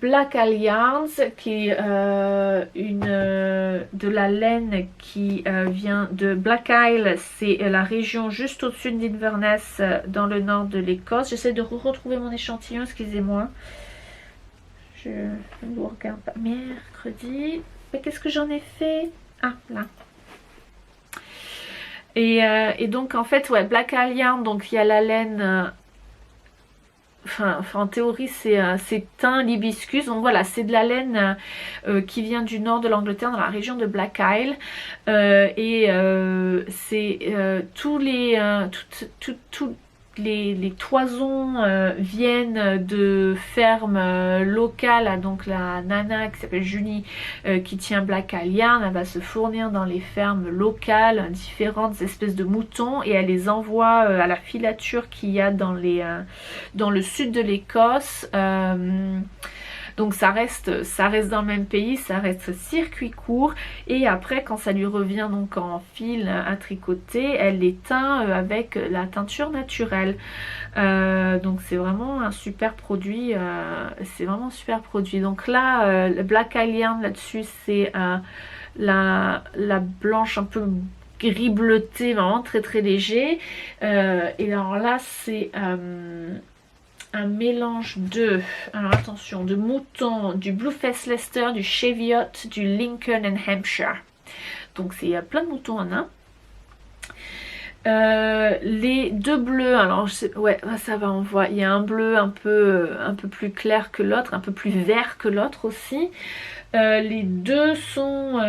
Black Isle Yarns, qui est de la laine qui vient de Black Isle. C'est la région juste au-dessus d'Inverness, dans le nord de l'Écosse. J'essaie de retrouver mon échantillon, excusez-moi. Je ne vous regarde pas. Mercredi. Mais qu'est-ce que j'en ai fait? Ah, là. Et donc en fait, ouais, Black Isle Yarn, donc il y a la laine... Enfin, en théorie c'est thym, l'hibiscus, donc voilà, c'est de la laine qui vient du nord de l'Angleterre, dans la région de Black Isle, et c'est tous les les toisons viennent de fermes locales. Donc la nana qui s'appelle Julie qui tient Black Alliance, elle va se fournir dans les fermes locales différentes espèces de moutons et elle les envoie à la filature qu'il y a dans le sud de l'Écosse. Donc ça reste dans le même pays, ça reste circuit court et après quand ça lui revient donc en fil à tricoter, elle les teint avec la teinture naturelle. Donc c'est vraiment un super produit, Donc là, le Black Alliance là-dessus c'est la blanche un peu gris bleuté, vraiment très très léger. Et alors là c'est un mélange alors attention, de mouton, du Blueface Leicester, du Cheviot, du Lincoln and Hampshire. Donc c'est plein de moutons en un. Les deux bleus, alors ouais ça va, on voit, il y a un bleu un peu plus clair que l'autre, un peu plus vert que l'autre aussi. Les deux sont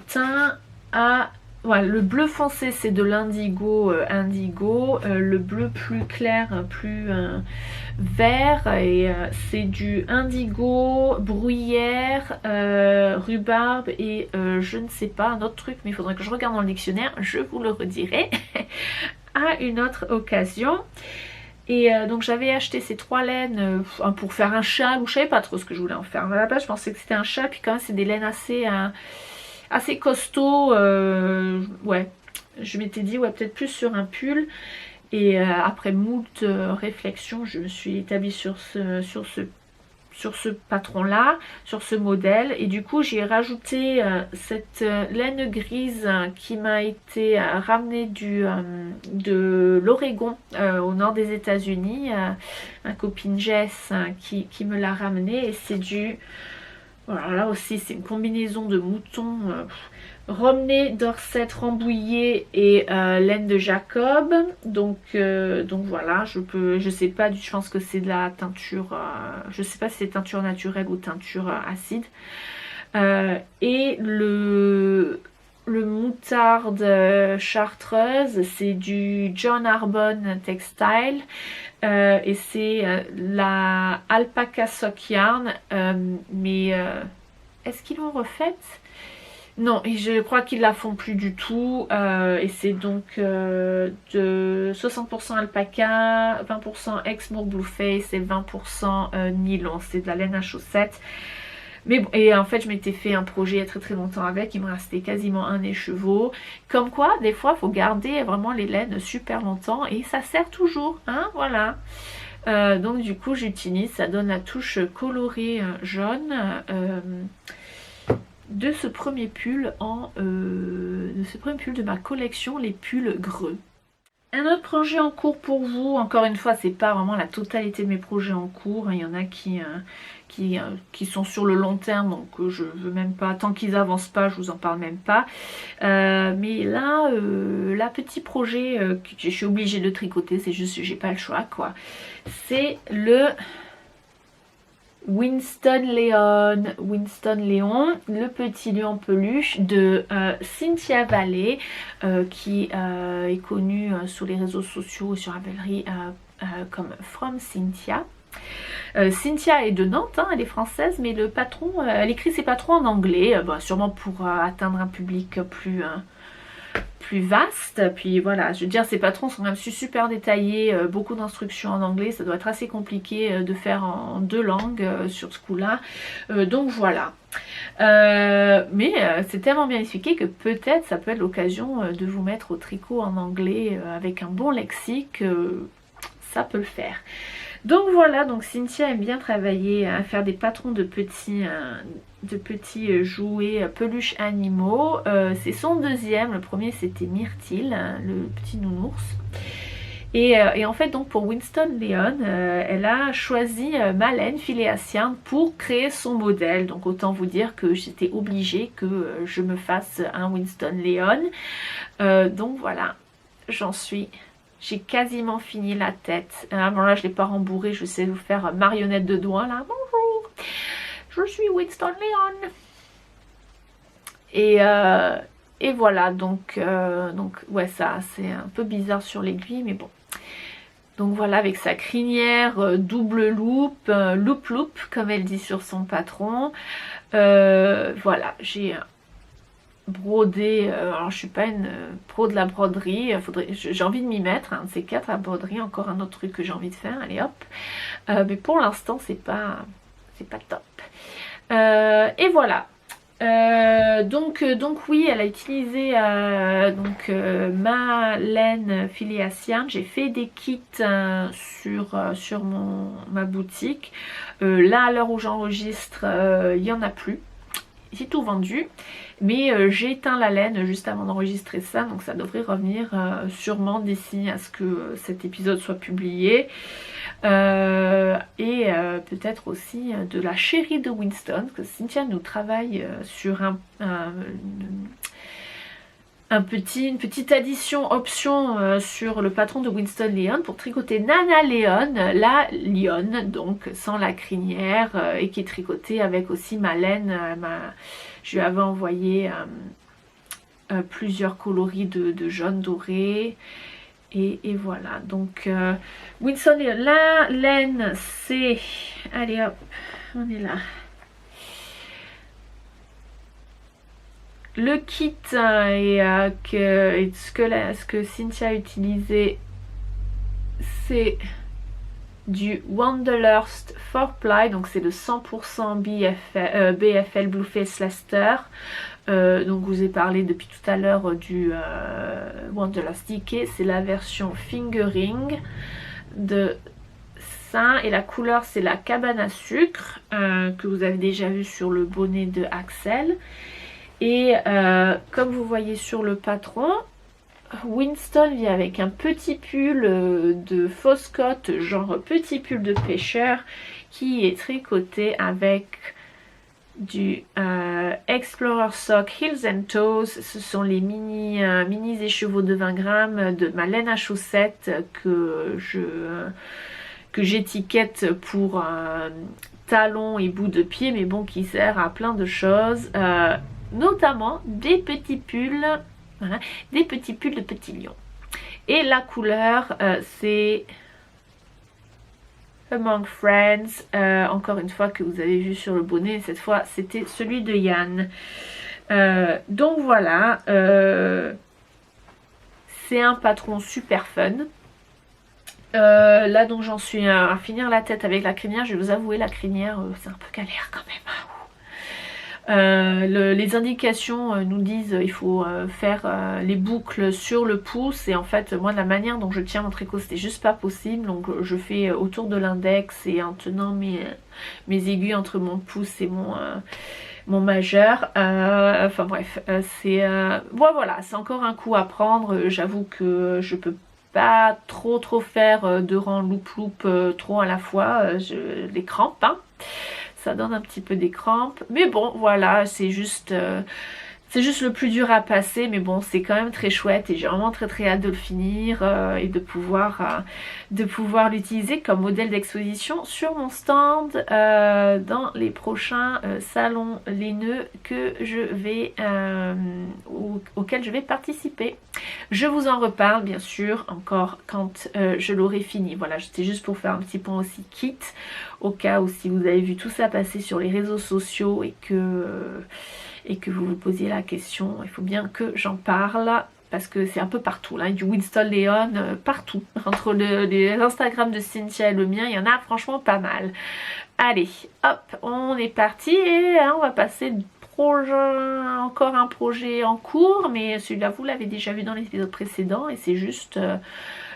teints à... Ouais, le bleu foncé c'est de l'indigo indigo, le bleu plus clair, plus vert, et c'est du indigo, bruyère, rhubarbe et je ne sais pas, un autre truc, mais il faudrait que je regarde dans le dictionnaire, je vous le redirai à une autre occasion. Et donc j'avais acheté ces 3 laines pour faire un châle, ou je savais pas trop ce que je voulais en faire. À la base je pensais que c'était un châle, puis quand même c'est des laines assez costauds. Ouais, je m'étais dit ouais peut-être plus sur un pull. Et après moult réflexions, je me suis établie sur ce patron là, sur ce modèle, et du coup j'ai rajouté cette laine grise qui m'a été ramenée de l'Oregon au nord des États-Unis. Ma copine Jess qui me l'a ramenée, et c'est du... Voilà, là aussi c'est une combinaison de moutons, Romney, Dorset, Rambouillet et laine de Jacob. Donc voilà, je sais pas, je pense que c'est de la teinture, je sais pas si c'est teinture naturelle ou teinture acide. Et le moutarde chartreuse, c'est du John Arbonne Textile. Et c'est la Alpaca Sock Yarn, mais est-ce qu'ils l'ont refaite? Non, et je crois qu'ils la font plus du tout. Et c'est donc de 60% alpaca, 20% Exmoor Blueface et 20% nylon. C'est de la laine à chaussettes. Mais bon, et en fait je m'étais fait un projet il y a très très longtemps avec, il me restait quasiment un écheveau. Comme quoi, des fois il faut garder vraiment les laines super longtemps et ça sert toujours, hein, voilà. Donc du coup j'utilise, ça donne la touche colorée jaune de ce premier pull de ma collection, les pulls greux. Un autre projet en cours pour vous, encore une fois c'est pas vraiment la totalité de mes projets en cours, il y en a qui sont sur le long terme, donc je veux même pas, tant qu'ils avancent pas je vous en parle même pas. Mais là petit projet que je suis obligée de tricoter, c'est juste j'ai pas le choix quoi, c'est le Winston Léon, le petit lion en peluche de Cynthia Vallée, qui est connue sur les réseaux sociaux et sur Ravelry comme From Cynthia. Cynthia est de Nantes, hein, elle est française, mais le patron, elle écrit ses patrons en anglais, sûrement pour atteindre un public plus vaste. Puis voilà, je veux dire, ces patrons sont quand même super détaillés, beaucoup d'instructions en anglais, ça doit être assez compliqué de faire en 2 langues sur ce coup là, donc voilà. Mais c'est tellement bien expliqué que peut-être ça peut être l'occasion de vous mettre au tricot en anglais avec un bon lexique, ça peut le faire. Donc voilà, donc Cynthia aime bien travailler à faire des patrons de petits jouets, peluches animaux. C'est son deuxième, le premier c'était Myrtille, le petit nounours. Et en fait donc pour Winston Léon, elle a choisi ma laine Phileas Yarn pour créer son modèle. Donc autant vous dire que j'étais obligée que je me fasse un Winston Léon. Donc voilà, j'ai quasiment fini la tête. Bon là je l'ai pas rembourré, je sais vous faire marionnette de doigts là. Bonjour, je suis Winston Léon. Et voilà, donc ouais ça c'est un peu bizarre sur l'aiguille, mais bon. Donc voilà, avec sa crinière double loop, loop comme elle dit sur son patron. Voilà, j'ai brodé, alors je suis pas une pro de la broderie, j'ai envie de m'y mettre, un de ces quatre à broderie, encore un autre truc que j'ai envie de faire, allez hop. Mais pour l'instant c'est pas top. Et voilà. Donc oui, elle a utilisé ma laine filiation. J'ai fait des kits sur ma boutique. Là, à l'heure où j'enregistre, il n'y en a plus. J'ai tout vendu, mais j'ai éteint la laine juste avant d'enregistrer ça, donc ça devrait revenir sûrement d'ici à ce que cet épisode soit publié. Et peut-être aussi de la chérie de Winston, que Cynthia nous travaille sur une petite addition option sur le patron de Winston Leon pour tricoter Nana Leon, la lionne, donc sans la crinière, et qui est tricotée avec aussi ma laine. Je lui avais envoyé plusieurs coloris de jaune doré. Et voilà, donc Winston Leon, la laine c'est, allez hop, on est là. Le kit et ce que Cynthia a utilisé, c'est du Wanderlust 4-ply, donc c'est le 100% BFL Blueface Leicester. Donc je vous ai parlé depuis tout à l'heure du Wanderlust DK, c'est la version fingering de ça, et la couleur c'est la cabane à sucre que vous avez déjà vu sur le bonnet de Axel. Et comme vous voyez sur le patron, Winston vient avec un petit pull de fausse cotte, genre petit pull de pêcheur, qui est tricoté avec du Explorer Sock Heels and Toes. Ce sont les mini écheveaux de 20 grammes de ma laine à chaussettes que j'étiquette pour talons et bout de pied, mais bon, qui sert à plein de choses. Notamment des petits pulls, voilà, des petits pulls de petits lions. Et la couleur c'est Among Friends, encore une fois que vous avez vu sur le bonnet, cette fois c'était celui de Yann. Donc voilà, c'est un patron super fun. Là donc j'en suis à finir la tête avec la crinière. Je vais vous avouer, la crinière c'est un peu galère quand même. Les indications nous disent il faut faire les boucles sur le pouce, et en fait moi de la manière dont je tiens mon tricot c'était juste pas possible, donc je fais autour de l'index et en tenant mes aiguilles entre mon pouce et mon majeur. Enfin bref, c'est bon, voilà, c'est encore un coup à prendre. J'avoue que je peux pas trop faire de rang loop trop à la fois, les crampes hein. Ça donne un petit peu des crampes, mais bon voilà, c'est juste le plus dur à passer, mais bon c'est quand même très chouette et j'ai vraiment très hâte de le finir et de pouvoir l'utiliser comme modèle d'exposition sur mon stand dans les prochains salons laineux que je vais auxquels je vais participer. Je vous en reparle bien sûr encore quand je l'aurai fini. Voilà, c'était juste pour faire un petit point aussi kit, au cas où si vous avez vu tout ça passer sur les réseaux sociaux et que vous vous posiez la question, il faut bien que j'en parle parce que c'est un peu partout là, du Winston Leon partout, entre les Instagram de Cynthia et le mien, il y en a franchement pas mal. Allez hop, on est parti et on va passer encore un projet en cours, mais celui-là vous l'avez déjà vu dans l'épisode précédent et c'est juste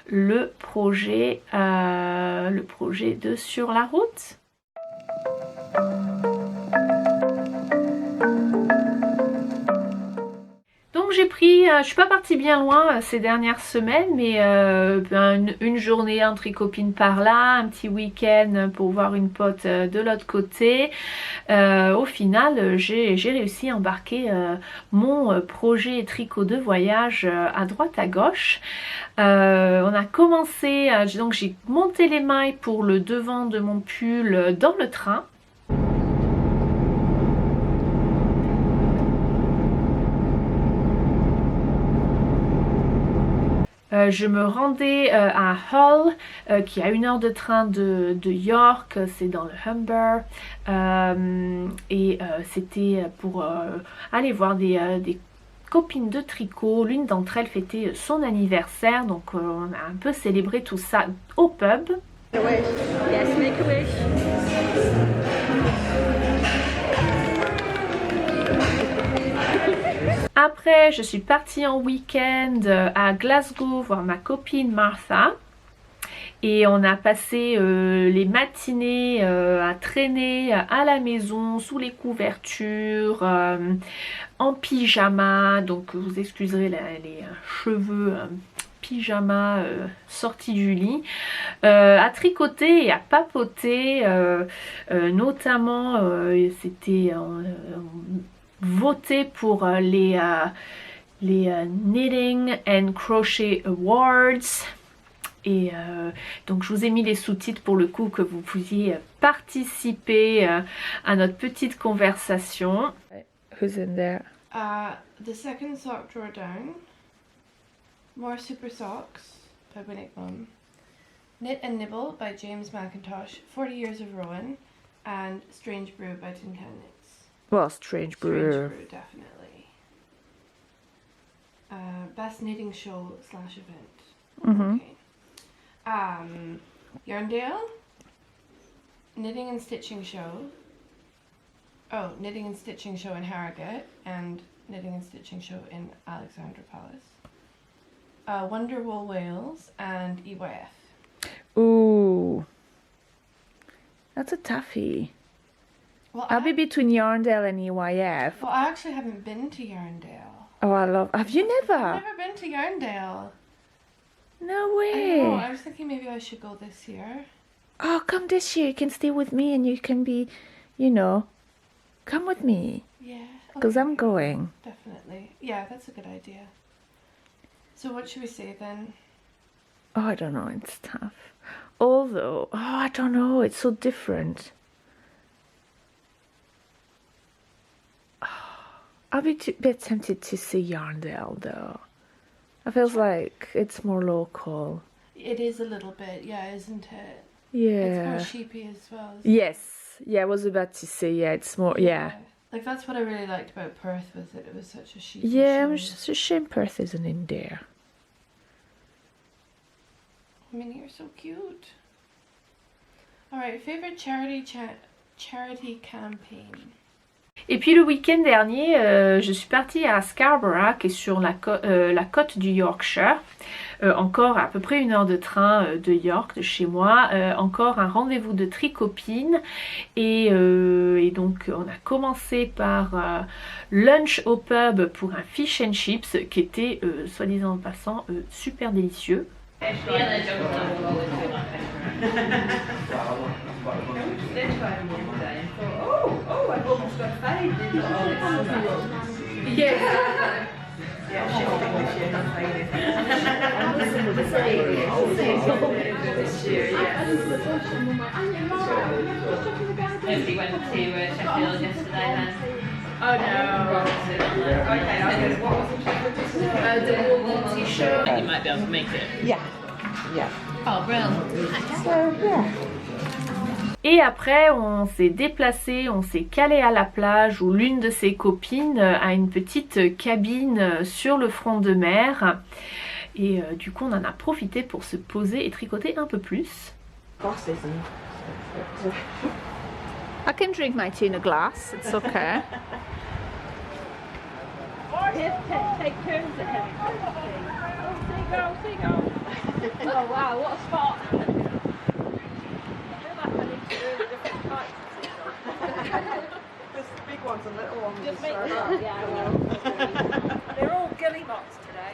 le projet de Sur la route. Donc j'ai pris, je suis pas partie bien loin ces dernières semaines, mais une journée entre copines par là, un petit week-end pour voir une pote de l'autre côté. Au final j'ai réussi à embarquer mon projet tricot de voyage à droite à gauche. On a commencé, donc j'ai monté les mailles pour le devant de mon pull dans le train. Je me rendais à Hull, qui est à 1 heure de train de York, c'est dans le Humber, c'était pour aller voir des copines de tricot. L'une d'entre elles fêtait son anniversaire, donc on a un peu célébré tout ça au pub. Yes, make a wish. Après, je suis partie en week-end à Glasgow voir ma copine Martha. Et on a passé les matinées à traîner à la maison, sous les couvertures, en pyjama. Donc vous excuserez les cheveux pyjama sortis du lit. À tricoter et à papoter. Notamment, c'était voté pour les Knitting and Crochet Awards. Et donc je vous ai mis les sous-titres pour le coup que vous pouviez participer à notre petite conversation. Who's in there? The second sock drawer down. More Super Socks by Winnick Mum. Knit and Nibble by James McIntosh. 40 Years of Rowan. And Strange Brew by Tin Can Knits. Well, Strange Brew. Strange Brew, definitely. Best Knitting Show / event. Mm-hmm. Okay. Yarndale, Knitting and Stitching Show. Oh, Knitting and Stitching Show in Harrogate and Knitting and Stitching Show in Alexandra Palace. Wonderwool Wales and EYF. Ooh, that's a toughie. Well, I'll be between Yarndale and EYF. Well, I actually haven't been to Yarndale. Oh, I love. Have you never? I've never been to Yarndale. No I way. know. I was thinking maybe I should go this year. Oh, come this year. You can stay with me and you can be, come with me. Yeah. Because okay. I'm going. Definitely. Yeah, that's a good idea. So what should we say then? Oh, I don't know. It's tough. Although, I don't know. It's so different. I'll be a bit tempted to see Yarndale though. I feels like it's more local. It is a little bit, yeah, isn't it? Yeah. It's more sheepy as well. Yes. Yeah, I was about to say, yeah, it's more, yeah. Like, that's what I really liked about Perth, was that it was such a sheepy Yeah, show. it's just a shame Perth isn't in there. I mean, you're so cute. Alright, favorite charity campaign. Et puis le week-end dernier, je suis partie à Scarborough, qui est sur la côte du Yorkshire. Encore à peu près 1 heure de train de York, de chez moi. Encore un rendez-vous de tricopines. Et donc on a commencé par lunch au pub pour un fish and chips qui était, soi-disant en passant, super délicieux. I've almost got fade. Nobody went to Sheffield yesterday then. Oh no. Okay, the wool t-shirt. I think you might be able to make it. Yeah. Oh, brilliant. So, yeah. Et après, on s'est déplacé, on s'est calé à la plage où l'une de ses copines a une petite cabine sur le front de mer. Et du coup, on en a profité pour se poser et tricoter un peu plus. I can drink my tea in a glass, it's okay. Take turns at him. Oh, seagull. Oh wow, what a spot. I feel like I need to do different types of seagulls. There's big ones and little ones. Just make them, yeah, I will. They're all gillybots today.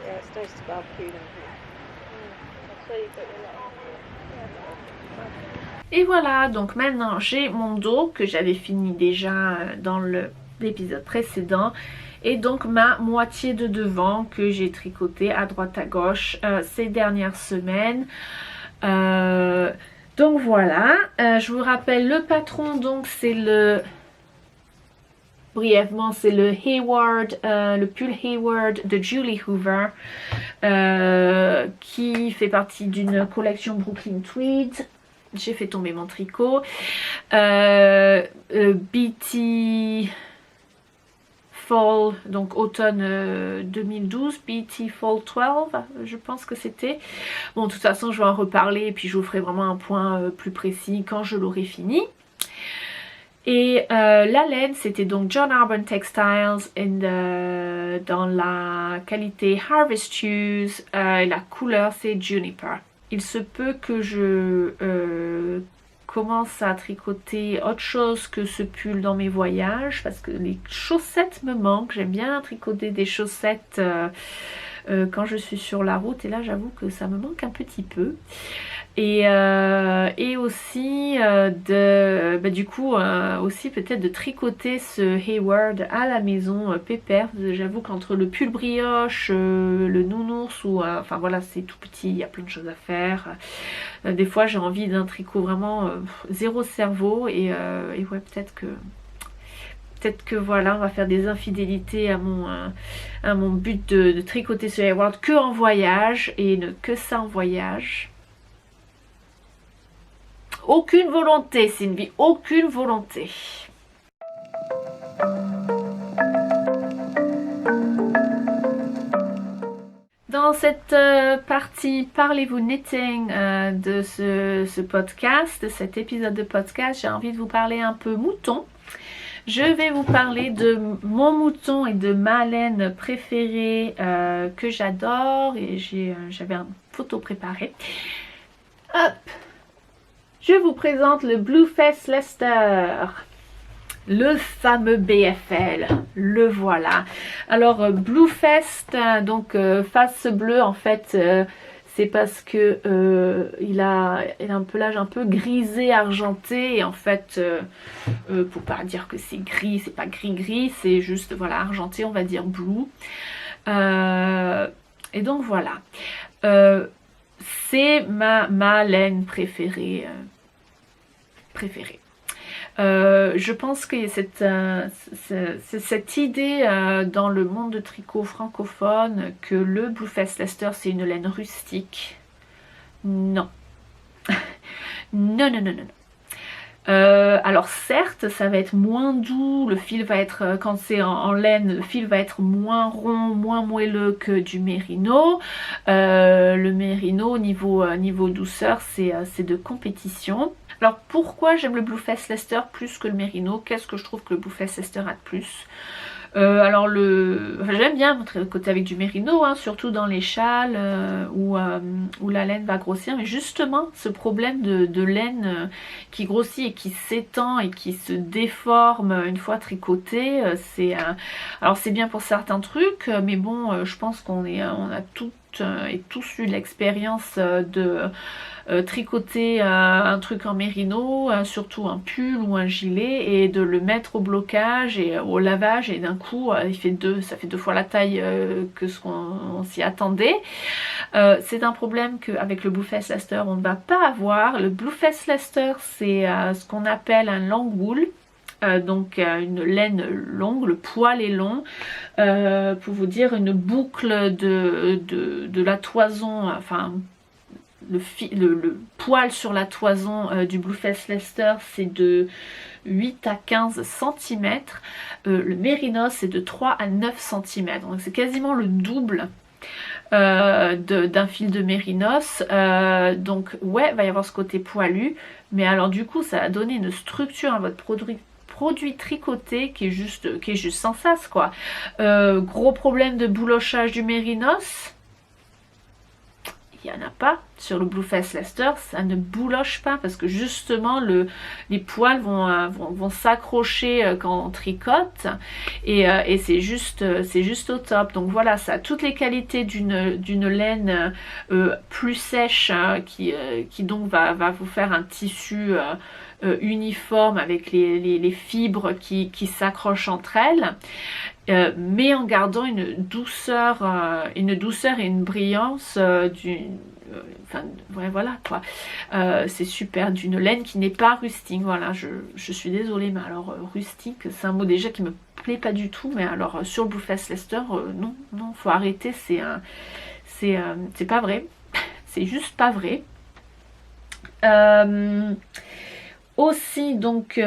Yeah, it's nice to barbecue them. So you've got your little... Et voilà, donc maintenant j'ai mon dos que j'avais fini déjà dans l'épisode précédent. Et donc ma moitié de devant que j'ai tricoté à droite à gauche ces dernières semaines. Donc voilà, je vous rappelle le patron, donc c'est le... Brièvement, c'est le Hayward, le pull Hayward de Julie Hoover, qui fait partie d'une collection Brooklyn Tweed. J'ai fait tomber mon tricot. BT Fall, donc automne 2012, BT Fall 12, je pense que c'était. Bon, de toute façon, je vais en reparler et puis je vous ferai vraiment un point plus précis quand je l'aurai fini. Et la laine, c'était donc John Arbon Textiles dans la qualité Harvest Shoes. La couleur, c'est Juniper. Il se peut que je commence à tricoter autre chose que ce pull dans mes voyages parce que les chaussettes me manquent. J'aime bien tricoter des chaussettes quand je suis sur la route et là, j'avoue que ça me manque un petit peu. Et aussi du coup aussi peut-être de tricoter ce Hayward à la maison pépère. J'avoue qu'entre le pull brioche, le nounours ou enfin voilà, c'est tout petit, il y a plein de choses à faire. Des fois j'ai envie d'un tricot vraiment zéro cerveau et ouais, peut-être que voilà, on va faire des infidélités à mon but de tricoter ce Hayward que en voyage et ne que ça en voyage. Aucune volonté, Sylvie, aucune volonté. Dans cette partie Parlez-vous knitting de ce podcast, de cet épisode de podcast, j'ai envie de vous parler un peu mouton. Je vais vous parler de mon mouton et de ma laine préférée que j'adore et j'avais une photo préparée. Hop! Je vous présente le Bluefest Leicester, le fameux BFL, le voilà. Alors Bluefest, donc face bleue en fait, c'est parce que il a un pelage un peu grisé, argenté et en fait, pour pas dire que c'est gris, c'est pas gris, c'est juste voilà argenté, on va dire blue. Et donc voilà. C'est ma laine préférée. Je pense qu'il y a cette idée dans le monde de tricot francophone que le Bluefest Leicester c'est une laine rustique. Non. Non. Alors certes ça va être moins doux, le fil va être, quand c'est en laine, le fil va être moins rond, moins moelleux que du mérino. Le mérino niveau douceur c'est de compétition. Alors pourquoi j'aime le Bluefest Leicester plus que le mérino? Qu'est-ce que je trouve que le Bluefest Leicester a de plus? Alors j'aime bien tricoter avec du mérino, hein, surtout dans les châles où la laine va grossir, mais justement ce problème de laine qui grossit et qui s'étend et qui se déforme une fois tricotée, alors c'est bien pour certains trucs, mais bon je pense on a toutes et tous eu l'expérience de tricoter un truc en mérino, surtout un pull ou un gilet, et de le mettre au blocage et au lavage et d'un coup ça fait deux fois la taille que ce qu'on s'y attendait. C'est un problème qu'avec le Bluefest Leicester on ne va pas avoir. Le Bluefest Leicester c'est ce qu'on appelle un long wool. Donc une laine longue, le poil est long, pour vous dire une boucle de la toison, enfin le poil sur la toison du Bluefest Leicester c'est de 8 à 15 cm, le mérinos c'est de 3 à 9 cm, donc c'est quasiment le double d'un fil de mérinos, donc ouais, va y avoir ce côté poilu, mais alors du coup ça va donner une structure à votre produit tricoté qui est juste sans sas quoi. Gros problème de boulochage du mérinos, il n'y en a pas. Sur le Bluefest Leicester, ça ne bouloche pas parce que justement les poils vont s'accrocher quand on tricote et c'est juste au top. Donc voilà, ça a toutes les qualités d'une laine plus sèche qui donc va vous faire un tissu uniforme avec les fibres qui s'accrochent entre elles. Mais en gardant une douceur et une brillance ouais, voilà quoi. C'est super, d'une laine qui n'est pas rustique. Voilà, je suis désolée, mais alors rustique, c'est un mot déjà qui me plaît pas du tout. Mais alors sur le Bluefest Leicester, non, faut arrêter. C'est pas vrai. C'est juste pas vrai. Aussi donc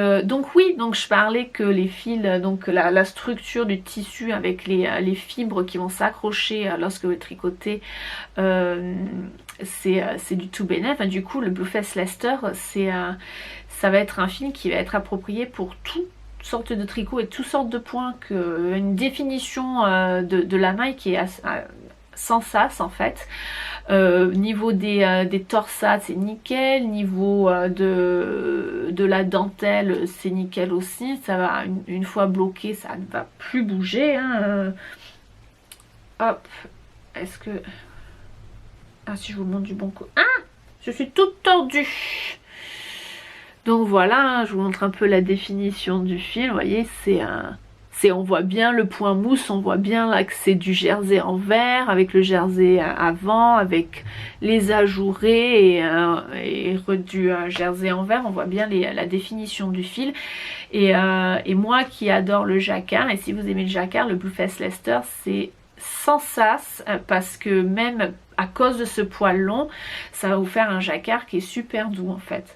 oui, donc je parlais que les fils, donc la structure du tissu avec les fibres qui vont s'accrocher lorsque vous tricotez, c'est du tout bénef. Enfin, du coup le Bluefest Leicester ça va être un fil qui va être approprié pour toutes sortes de tricots et toutes sortes de points, une définition de la maille qui est sans sas en fait. Niveau des torsades c'est nickel, niveau de la dentelle c'est nickel aussi, ça va une fois bloqué ça ne va plus bouger hein. Hop, est-ce que si je vous montre du bon coup, je suis toute tordue. Donc voilà, hein, je vous montre un peu la définition du fil. Vous voyez, on voit bien le point mousse, on voit bien là que c'est du jersey en vert avec le jersey avant, avec les ajourés et du jersey en vert. On voit bien la définition du fil. Et moi qui adore le jacquard, et si vous aimez le jacquard, le Bluefest Leicester c'est sans sas parce que même à cause de ce poil long, ça va vous faire un jacquard qui est super doux en fait.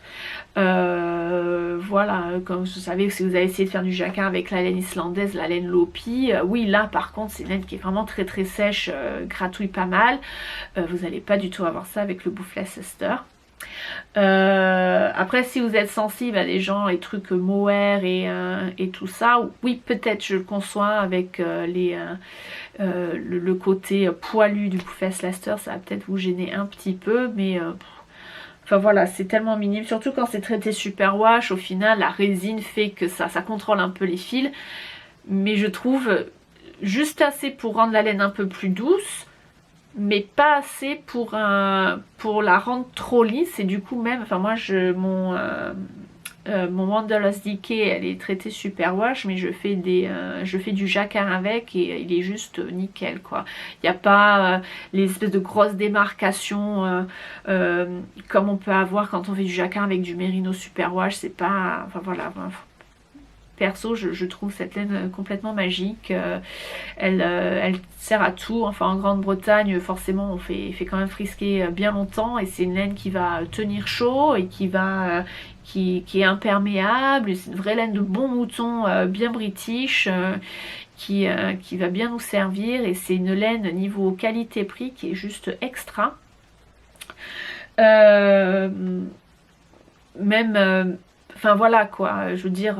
Voilà, comme vous savez, si vous avez essayé de faire du jacquard avec la laine islandaise, la laine Lopi, oui là par contre c'est une laine qui est vraiment très très sèche, gratouille pas mal. Vous n'allez pas du tout avoir ça avec le Bluefest Leicester. Après si vous êtes sensible à des gens, les trucs mohair et tout ça, oui peut-être je le conçois avec le côté poilu du Bluefest Leicester, ça va peut-être vous gêner un petit peu, mais enfin voilà, c'est tellement minime, surtout quand c'est traité superwash. Au final la résine fait que ça contrôle un peu les fils, mais je trouve juste assez pour rendre la laine un peu plus douce, mais pas assez pour la rendre trop lisse. Et du coup même, enfin moi mon Wanderlust Decay elle est traitée superwash, mais je fais du jacquard avec et il est juste nickel quoi. Il n'y a pas les espèces de grosses démarcations comme on peut avoir quand on fait du jacquard avec du Merino superwash. C'est pas, enfin voilà, perso je trouve cette laine complètement magique. Elle sert à tout. Enfin en Grande-Bretagne forcément on fait quand même frisquer bien longtemps, et c'est une laine qui va tenir chaud et qui est imperméable. C'est une vraie laine de bon mouton bien british qui va bien nous servir, et c'est une laine niveau qualité-prix qui est juste extra. Enfin voilà quoi, je veux dire,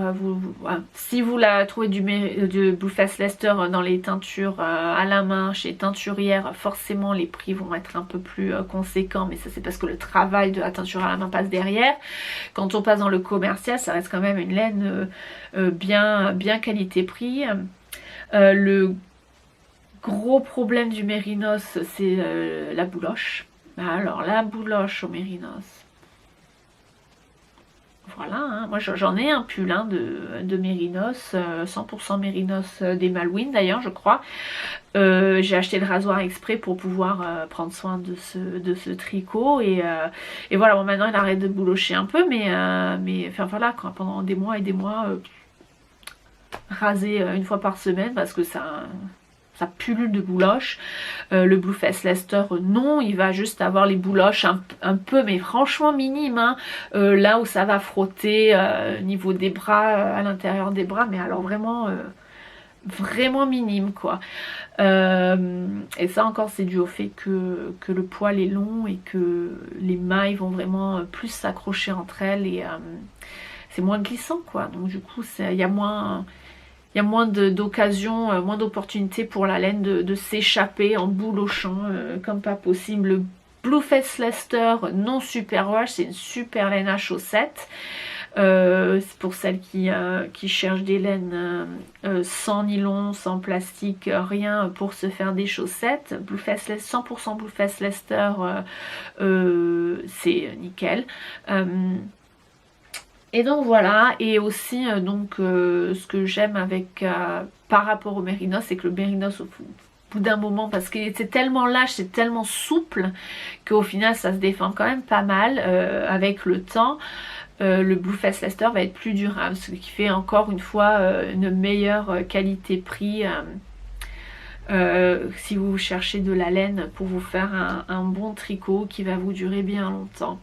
si vous la trouvez du Bluefest Leicester dans les teintures à la main chez teinturière, forcément les prix vont être un peu plus conséquents, mais ça c'est parce que le travail de la teinture à la main passe derrière. Quand on passe dans le commercial, ça reste quand même une laine bien qualité-prix. Le gros problème du mérinos c'est la bouloche. Alors la bouloche au mérinos, voilà, hein. Moi j'en ai un pull de mérinos, 100% mérinos des Malouines d'ailleurs je crois. J'ai acheté le rasoir exprès pour pouvoir prendre soin de ce tricot, et voilà, bon maintenant il arrête de boulocher un peu, mais enfin voilà quoi, pendant des mois et des mois raser une fois par semaine parce que ça pullule de bouloches. Le Bluefest Leicester non, il va juste avoir les bouloches un peu, mais franchement minimes hein. Là où ça va frotter au niveau des bras, à l'intérieur des bras, mais alors vraiment minime quoi. Et ça encore c'est dû au fait que le poil est long et que les mailles vont vraiment plus s'accrocher entre elles, et c'est moins glissant quoi. Donc du coup il y a moins d'occasions, moins d'opportunités pour la laine de s'échapper en boulochant comme pas possible. Bluefest Leicester non superwash, c'est une super laine à chaussettes. C'est pour celles qui cherchent des laines sans nylon, sans plastique, rien pour se faire des chaussettes. 100% Bluefest Leicester, c'est nickel. Et donc voilà, et aussi donc ce que j'aime avec par rapport au Mérinos, c'est que le Mérinos au bout d'un moment, parce que c'est tellement lâche, c'est tellement souple qu'au final ça se défend quand même pas mal avec le temps. Le Bluefest Leicester va être plus durable, ce qui fait encore une fois une meilleure qualité-prix si vous cherchez de la laine pour vous faire un bon tricot qui va vous durer bien longtemps.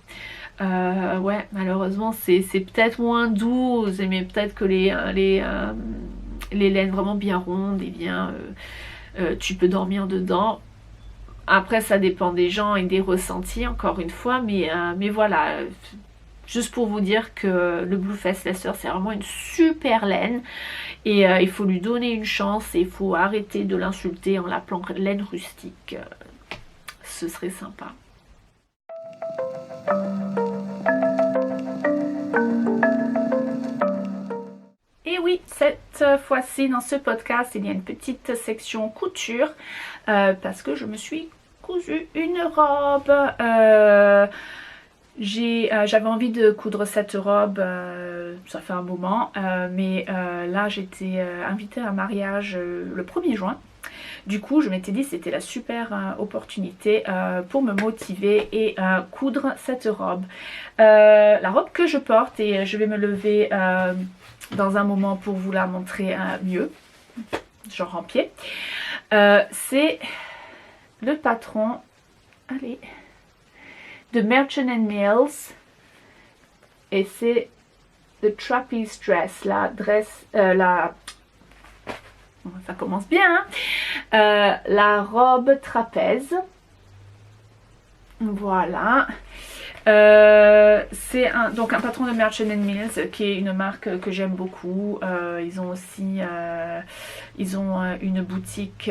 Ouais, malheureusement c'est peut-être moins doux, mais peut-être que les laines vraiment bien rondes et bien tu peux dormir dedans. Après ça dépend des gens et des ressentis encore une fois, mais voilà. Juste pour vous dire que le Bluefest Leicester c'est vraiment une super laine et il faut lui donner une chance et il faut arrêter de l'insulter en l'appelant laine rustique. Ce serait sympa. Et oui, cette fois-ci dans ce podcast il y a une petite section couture parce que je me suis cousu une robe. J'avais envie de coudre cette robe, ça fait un moment, mais là j'étais invitée à un mariage le 1er juin. Du coup je m'étais dit c'était la super opportunité pour me motiver et coudre cette robe. La robe que je porte, et je vais me lever dans un moment pour vous la montrer mieux, genre en pied, c'est le patron, allez, de Merchant & Mills, et c'est le trapeze dress, ça commence bien, hein, la robe trapèze, voilà. C'est donc un patron de Merchant & Mills qui est une marque que j'aime beaucoup. Ils ont aussi une boutique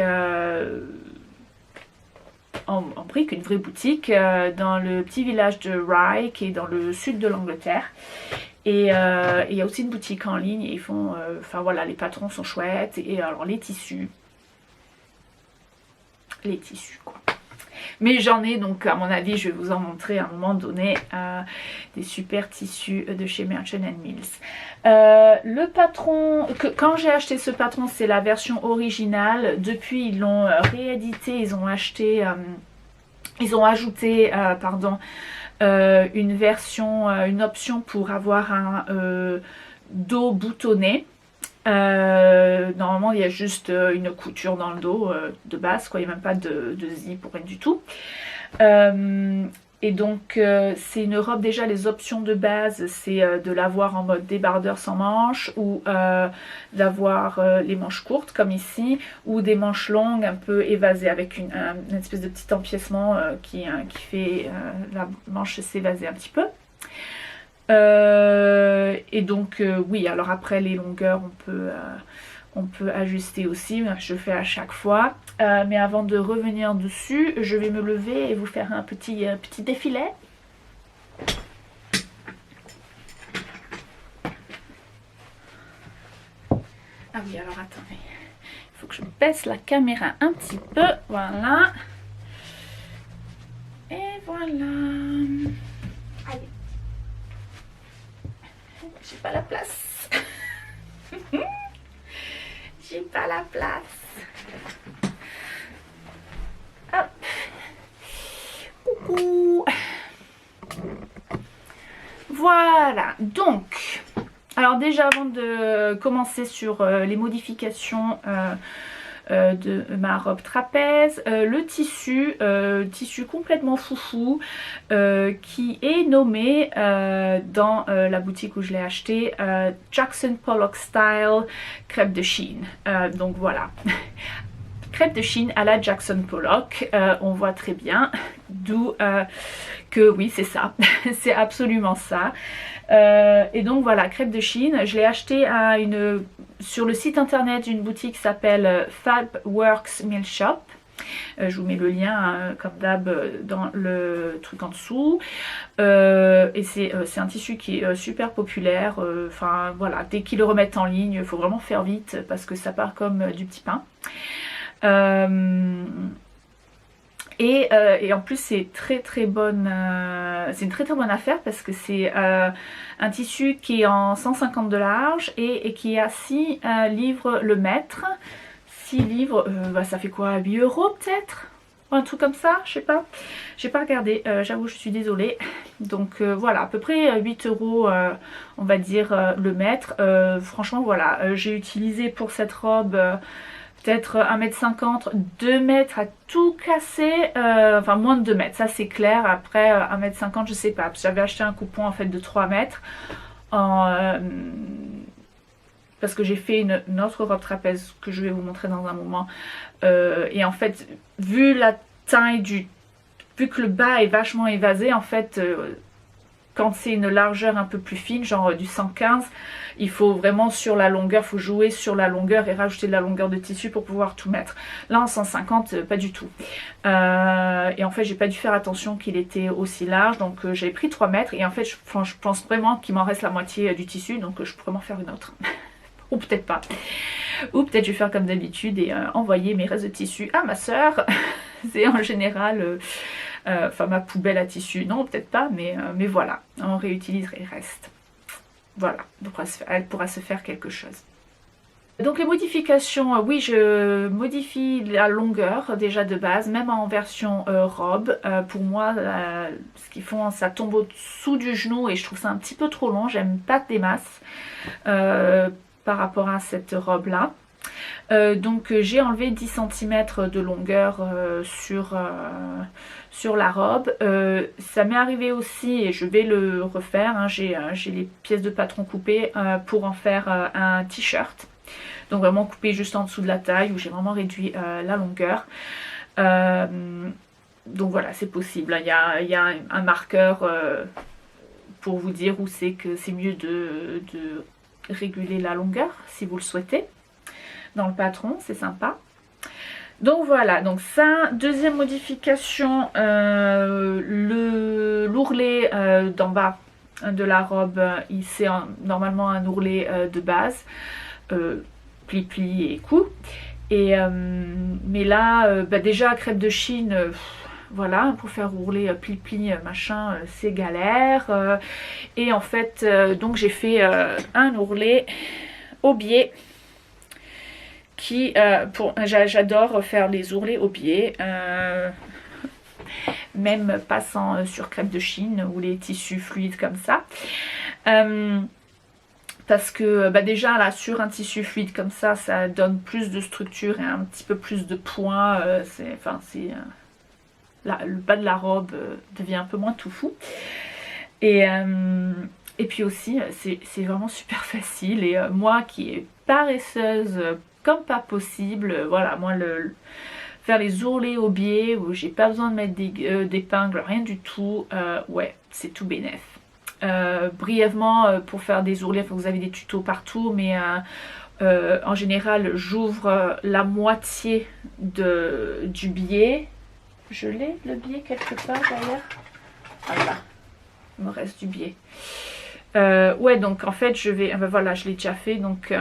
en brique, une vraie boutique dans le petit village de Rye qui est dans le sud de l'Angleterre. Et il y a aussi une boutique en ligne et ils font, enfin voilà, les patrons sont chouettes. Et alors les tissus quoi. Mais j'en ai, donc à mon avis je vais vous en montrer à un moment donné des super tissus de chez Merchant & Mills. Le patron, quand j'ai acheté ce patron c'est la version originale. Depuis ils l'ont réédité, ils ont ajouté une version, une option pour avoir un dos boutonné. Normalement il y a juste une couture dans le dos de base quoi, il n'y a même pas de zip ou rien du tout. Et donc c'est une robe, déjà les options de base c'est de l'avoir en mode débardeur sans manches, ou d'avoir les manches courtes comme ici, ou des manches longues un peu évasées avec une espèce de petit empiècement qui fait la manche s'évaser un petit peu. Et donc oui, alors après les longueurs on peut ajuster aussi, je fais à chaque fois, mais avant de revenir dessus je vais me lever et vous faire un petit défilé. Ah oui, alors attendez, il faut que je baisse la caméra un petit peu, voilà, et voilà. Allez, j'ai pas la place. J'ai pas la place. Hop. Coucou. Voilà, donc alors déjà avant de commencer sur les modifications de ma robe trapèze, le tissu complètement foufou qui est nommé dans la boutique où je l'ai acheté Jackson Pollock Style crêpe de Chine. Donc voilà, crêpe de Chine à la Jackson Pollock, on voit très bien, d'où que oui c'est ça, c'est absolument ça. Et donc voilà, crêpe de Chine, je l'ai acheté sur le site internet d'une boutique qui s'appelle Fabworks Mill Shop. Je vous mets le lien hein, comme d'hab dans le truc en dessous. Et c'est un tissu qui est super populaire. Enfin voilà, dès qu'ils le remettent en ligne, il faut vraiment faire vite parce que ça part comme du petit pain. Et en plus c'est très bonne, c'est une très bonne affaire parce que c'est un tissu qui est en 150 de large et qui a 6 livres le mètre. 6 livres, bah, ça fait quoi, 8 € peut-être, un truc comme ça, je sais pas, j'ai pas regardé, j'avoue je suis désolée. Donc voilà, à peu près 8 €, on va dire le mètre. Franchement voilà, j'ai utilisé pour cette robe peut-être 1,50 m, 2 mètres à tout casser, enfin moins de 2 mètres, ça c'est clair. Après 1,50 m je sais pas, parce que j'avais acheté un coupon en fait de 3 mètres parce que j'ai fait une autre robe trapèze que je vais vous montrer dans un moment. Et en fait, vu la taille vu que le bas est vachement évasé, en fait, quand c'est une largeur un peu plus fine, genre du 115, il faut vraiment sur la longueur, il faut jouer sur la longueur et rajouter de la longueur de tissu pour pouvoir tout mettre. Là en 150, pas du tout. Et en fait, j'ai pas dû faire attention qu'il était aussi large, donc j'ai pris 3 mètres et en fait, je pense vraiment qu'il m'en reste la moitié du tissu, donc je pourrais m'en faire une autre. Ou peut-être pas. Ou peut-être je vais faire comme d'habitude et envoyer mes restes de tissu à ma soeur. C'est en général enfin ma poubelle à tissu. Non, peut-être pas, mais voilà. On réutilise les restes. Voilà. Donc elle pourra se faire quelque chose. Donc les modifications, oui je modifie la longueur déjà de base, même en version robe. Pour moi, ce qu'ils font, ça tombe au-dessous du genou et je trouve ça un petit peu trop long. J'aime pas des masses par rapport à cette robe là. Donc j'ai enlevé 10 cm de longueur sur la robe. Ça m'est arrivé aussi, et je vais le refaire, hein, j'ai les pièces de patron coupées pour en faire un t-shirt. Donc vraiment coupé juste en dessous de la taille, où j'ai vraiment réduit la longueur. Donc voilà, c'est possible. Il y a un marqueur pour vous dire où c'est que c'est mieux de réguler la longueur si vous le souhaitez. Dans le patron, c'est sympa. Donc voilà, donc ça, deuxième modification, l'ourlet d'en bas de la robe, c'est normalement un ourlet de base, pli-pli et cou. Mais là, déjà crêpe de Chine, voilà, pour faire ourler pli-pli machin, c'est galère. Et en fait, donc j'ai fait un ourlet au biais. J'adore faire les ourlets au biais, même passant sur crêpe de Chine ou les tissus fluides comme ça. Parce que déjà là sur un tissu fluide comme ça donne plus de structure et un petit peu plus de point. Le bas de la robe devient un peu moins tout fou. Et puis aussi c'est vraiment super facile. Et moi qui est paresseuse comme pas possible, voilà, moi faire les ourlets au biais où j'ai pas besoin de mettre d'épingles, rien du tout, ouais, c'est tout bénef. Brièvement, pour faire des ourlets, vous avez des tutos partout, mais en général j'ouvre la moitié du biais. Je l'ai le biais quelque part d'ailleurs. Voilà, il me reste du biais. Ouais, donc en fait je vais, voilà, je l'ai déjà fait, donc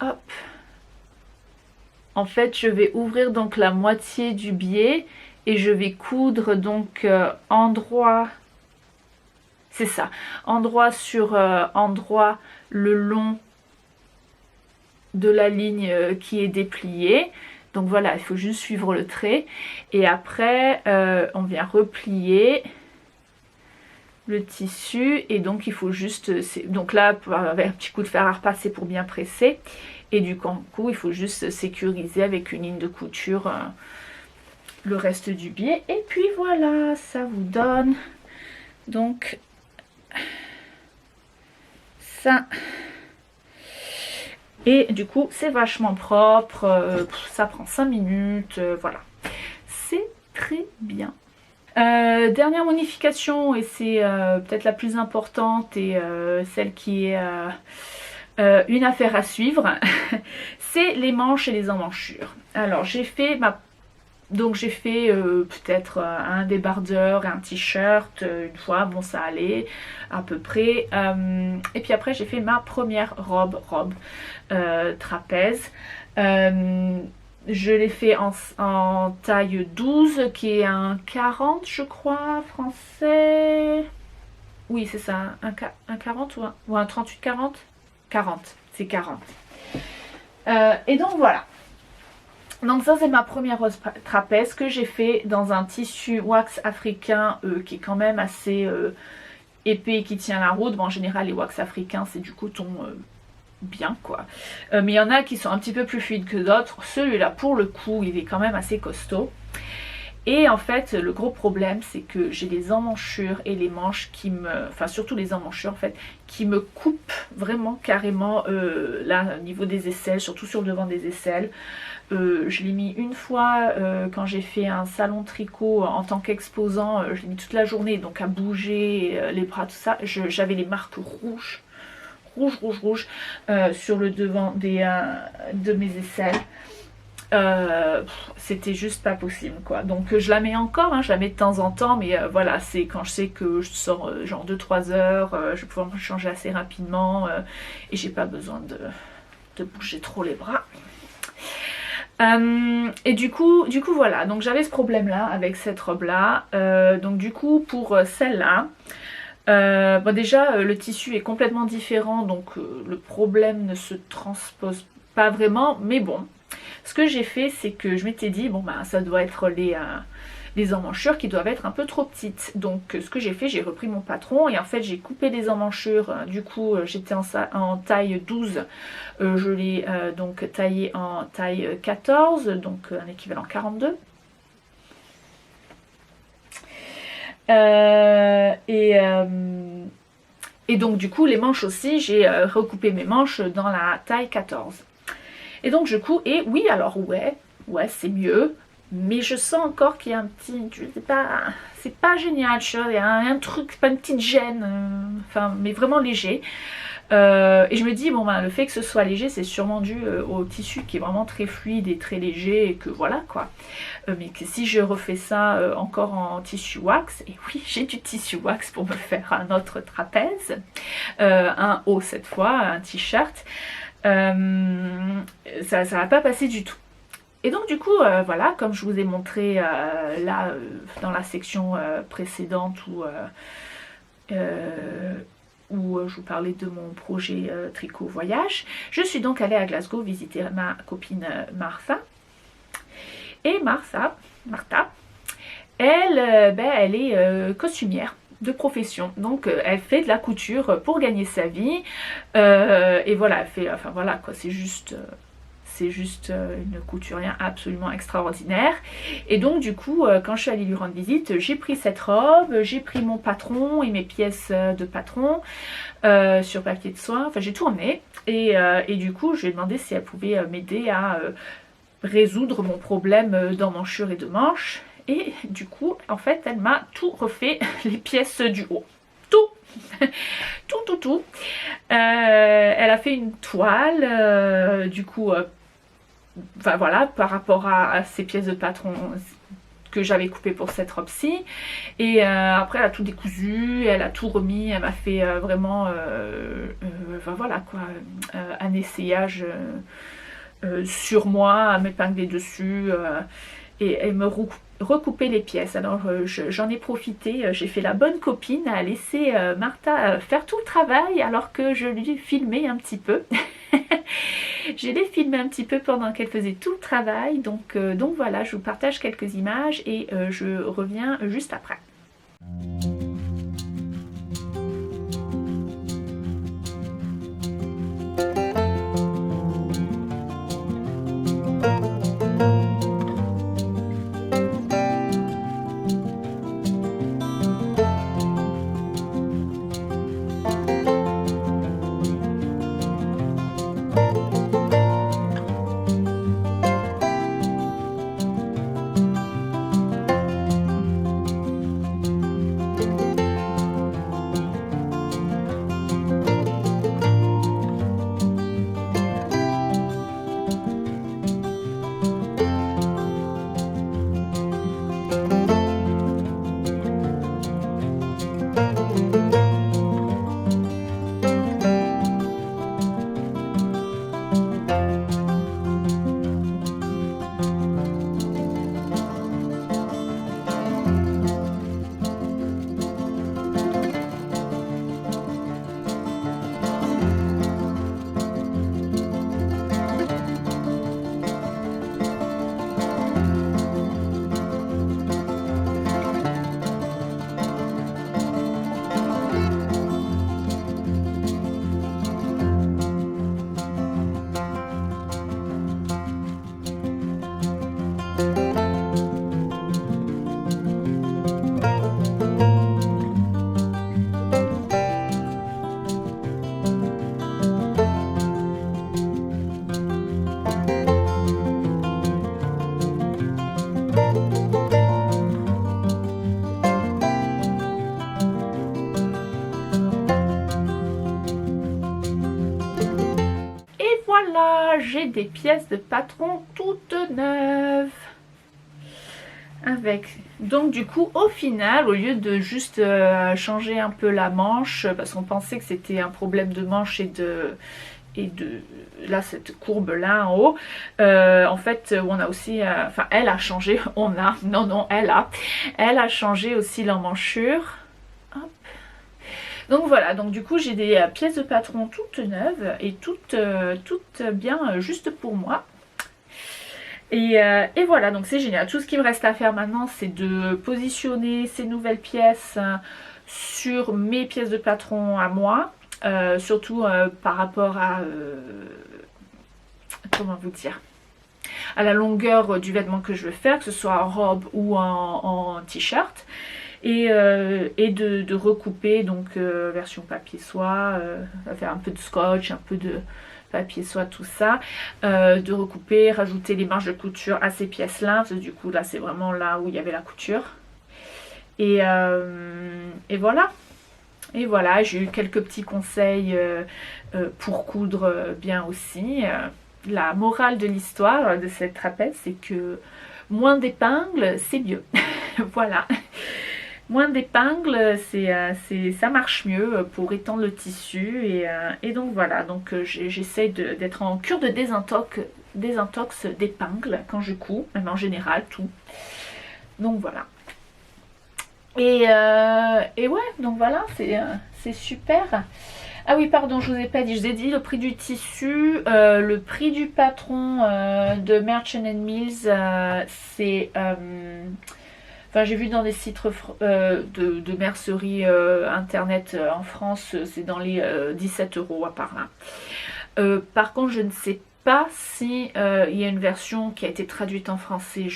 hop. En fait, je vais ouvrir donc la moitié du biais et je vais coudre donc endroit, c'est ça, endroit sur endroit le long de la ligne qui est dépliée. Donc voilà, il faut juste suivre le trait et après on vient replier le tissu et donc il faut juste, donc là avec un petit coup de fer à repasser pour bien presser. Et du coup, il faut juste sécuriser avec une ligne de couture le reste du biais. Et puis voilà, ça vous donne donc ça. Et du coup, c'est vachement propre. Ça prend 5 minutes. Voilà, c'est très bien. Dernière modification, et c'est peut-être la plus importante et celle qui est... une affaire à suivre, c'est les manches et les emmanchures. Alors j'ai fait Donc j'ai fait peut-être un débardeur et un t-shirt une fois, bon ça allait à peu près. Et puis après j'ai fait ma première robe trapèze. Je l'ai fait en taille 12 qui est un 40 je crois français. Oui c'est ça, un 40 ou un 38-40 40, c'est 40. Et donc voilà. Donc ça c'est ma première rose trapèze que j'ai fait dans un tissu wax africain qui est quand même assez épais et qui tient la route. Bon, en général les wax africains c'est du coton bien quoi. Mais il y en a qui sont un petit peu plus fluides que d'autres. Celui-là pour le coup il est quand même assez costaud. Et en fait le gros problème c'est que j'ai les emmanchures et les manches qui me... Enfin surtout les emmanchures en fait qui me coupent vraiment carrément là au niveau des aisselles, surtout sur le devant des aisselles. Je l'ai mis une fois quand j'ai fait un salon tricot en tant qu'exposant, je l'ai mis toute la journée donc à bouger les bras tout ça. J'avais les marques rouges sur le devant de mes aisselles. C'était juste pas possible quoi. Donc je la mets encore, hein, je la mets de temps en temps, mais voilà, c'est quand je sais que je sors genre 2-3 heures, je vais pouvoir me changer assez rapidement et j'ai pas besoin de bouger trop les bras. Et du coup voilà, donc j'avais ce problème là avec cette robe là. Donc du coup pour celle-là, bon déjà le tissu est complètement différent, donc le problème ne se transpose pas vraiment, mais bon. Ce que j'ai fait, c'est que je m'étais dit, bon bah ça doit être les emmanchures qui doivent être un peu trop petites. Donc ce que j'ai fait, j'ai repris mon patron et en fait j'ai coupé les emmanchures. Du coup j'étais en taille 12, je l'ai donc taillé en taille 14, donc un équivalent 42. Et donc du coup les manches aussi, j'ai recoupé mes manches dans la taille 14. Et donc du coup, et oui alors ouais c'est mieux, mais je sens encore qu'il y a un petit, je sais pas, c'est pas génial, il y a un truc, pas une petite gêne, enfin mais vraiment léger. Et je me dis bon ben le fait que ce soit léger c'est sûrement dû au tissu qui est vraiment très fluide et très léger et que voilà quoi. Mais que si je refais ça encore en tissu wax, et oui j'ai du tissu wax pour me faire un autre trapèze, un haut cette fois, un t-shirt. Ça va pas passer du tout. Et donc du coup voilà, comme je vous ai montré là dans la section précédente où je vous parlais de mon projet tricot voyage, je suis donc allée à Glasgow visiter ma copine Martha. Et Martha, elle est costumière de profession, donc elle fait de la couture pour gagner sa vie et voilà, elle fait, enfin voilà quoi, c'est juste une couturière absolument extraordinaire. Et donc du coup quand je suis allée lui rendre visite, j'ai pris cette robe, j'ai pris mon patron et mes pièces de patron sur papier de soie, enfin j'ai tout emmené et du coup je lui ai demandé si elle pouvait m'aider à résoudre mon problème d'emmanchure et de manches. Et du coup, en fait, elle m'a tout refait, les pièces du haut. Tout. Elle a fait une toile, du coup, enfin voilà, par rapport à ces pièces de patron que j'avais coupées pour cette robe-ci. Et après, elle a tout décousu, elle a tout remis, elle m'a fait vraiment, enfin voilà quoi, un essayage sur moi, à m'épingler dessus. Et me recouper les pièces. Alors j'en ai profité, j'ai fait la bonne copine à laisser Martha faire tout le travail alors que je lui filmais un petit peu. Je l'ai filmé un petit peu pendant qu'elle faisait tout le travail, donc voilà, je vous partage quelques images et je reviens juste après. des pièces de patron toutes neuves. Donc du coup au final, au lieu de juste changer un peu la manche, parce qu'on pensait que c'était un problème de manche et de là cette courbe là en haut, en fait on a aussi enfin elle a changé, elle a changé aussi l'emmanchure. Hop. Donc voilà, donc du coup j'ai des pièces de patron toutes neuves et toutes bien juste pour moi. Et voilà, donc c'est génial. Tout ce qui me reste à faire maintenant, c'est de positionner ces nouvelles pièces sur mes pièces de patron à moi. Surtout par rapport à... comment vous dire, à la longueur du vêtement que je veux faire, que ce soit en robe ou en t-shirt. Et de recouper, donc version papier soie, faire un peu de scotch, un peu de papier soie, tout ça, de recouper, rajouter les marges de couture à ces pièces là, parce que du coup là c'est vraiment là où il y avait la couture, et voilà. Et voilà, j'ai eu quelques petits conseils pour coudre bien aussi. La morale de l'histoire de cette trapèze, c'est que moins d'épingles c'est mieux. Voilà, moins d'épingles, ça marche mieux pour étendre le tissu. Et donc voilà, donc j'essaie d'être en cure de désintox d'épingles quand je couds, même en général, tout. Donc voilà. Et ouais, donc voilà, c'est super. Ah oui, pardon, je vous ai pas dit, je vous ai dit le prix du tissu, le prix du patron de Merchant Mills, c'est... Enfin, j'ai vu dans des sites de mercerie internet en France, c'est dans les 17 € par là. Par contre, je ne sais pas si il y a une version qui a été traduite en français.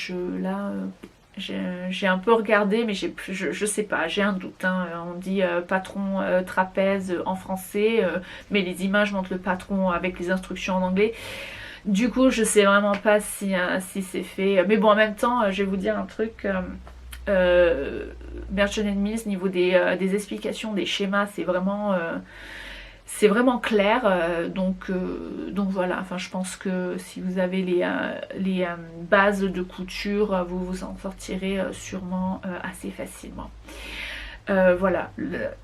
J'ai un peu regardé, mais je sais pas, j'ai un doute. Hein. On dit patron trapèze en français, mais les images montrent le patron avec les instructions en anglais. Du coup, je sais vraiment pas si c'est fait. Mais bon, en même temps, je vais vous dire un truc. Merchant Mills, niveau des explications, des schémas, c'est vraiment clair, donc voilà, enfin je pense que si vous avez les bases de couture, vous vous en sortirez sûrement assez facilement. Voilà,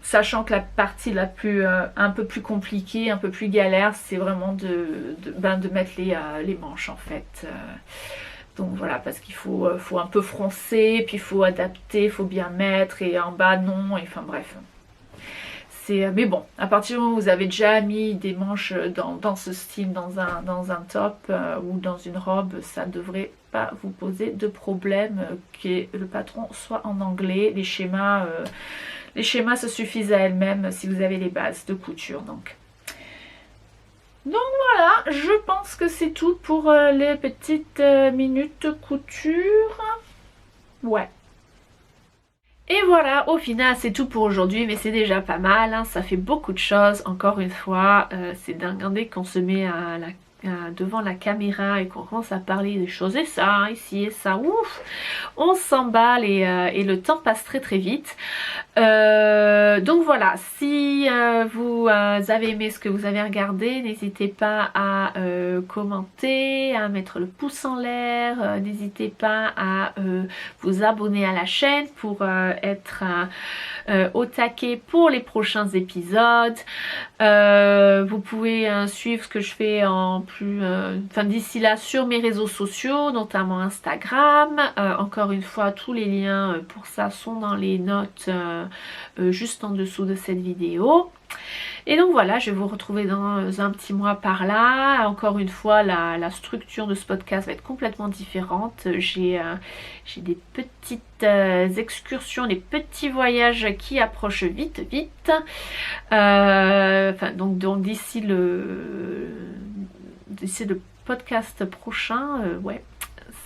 sachant que la partie un peu plus compliquée, un peu plus galère, c'est vraiment de mettre les manches en fait. Donc voilà, parce qu'il faut un peu froncer, puis il faut adapter, il faut bien mettre, et en bas non, et enfin bref. Mais bon, à partir du moment où vous avez déjà mis des manches dans ce style, dans un top ou dans une robe, ça ne devrait pas vous poser de problème que le patron soit en anglais. Les schémas se suffisent à elles-mêmes si vous avez les bases de couture. Donc voilà, je pense que c'est tout pour les petites minutes couture. Ouais. Et voilà, au final c'est tout pour aujourd'hui, mais c'est déjà pas mal, hein, ça fait beaucoup de choses, encore une fois, c'est dingue, dès qu'on se met devant la caméra et qu'on commence à parler des choses, et ça, ici et ça, ouf, on s'emballe et le temps passe très très vite. Donc voilà, si vous avez aimé ce que vous avez regardé, n'hésitez pas à commenter, à mettre le pouce en l'air, n'hésitez pas à vous abonner à la chaîne pour être au taquet pour les prochains épisodes. Vous pouvez suivre ce que je fais d'ici là sur mes réseaux sociaux, notamment Instagram. Encore une fois, tous les liens pour ça sont dans les notes juste en dessous de cette vidéo. Et donc voilà, je vais vous retrouver dans un petit mois par là. Encore une fois, la structure de ce podcast va être complètement différente. J'ai des petites excursions, des petits voyages qui approchent vite. Donc d'ici le podcast prochain, ouais.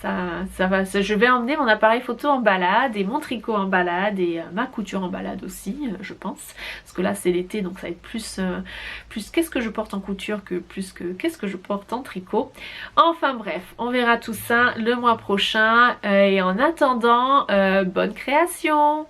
Ça va, je vais emmener mon appareil photo en balade et mon tricot en balade et ma couture en balade aussi, je pense, parce que là c'est l'été, donc ça va être plus qu'est-ce que je porte en couture que qu'est-ce que je porte en tricot. Enfin bref, on verra tout ça le mois prochain, et en attendant, bonne création.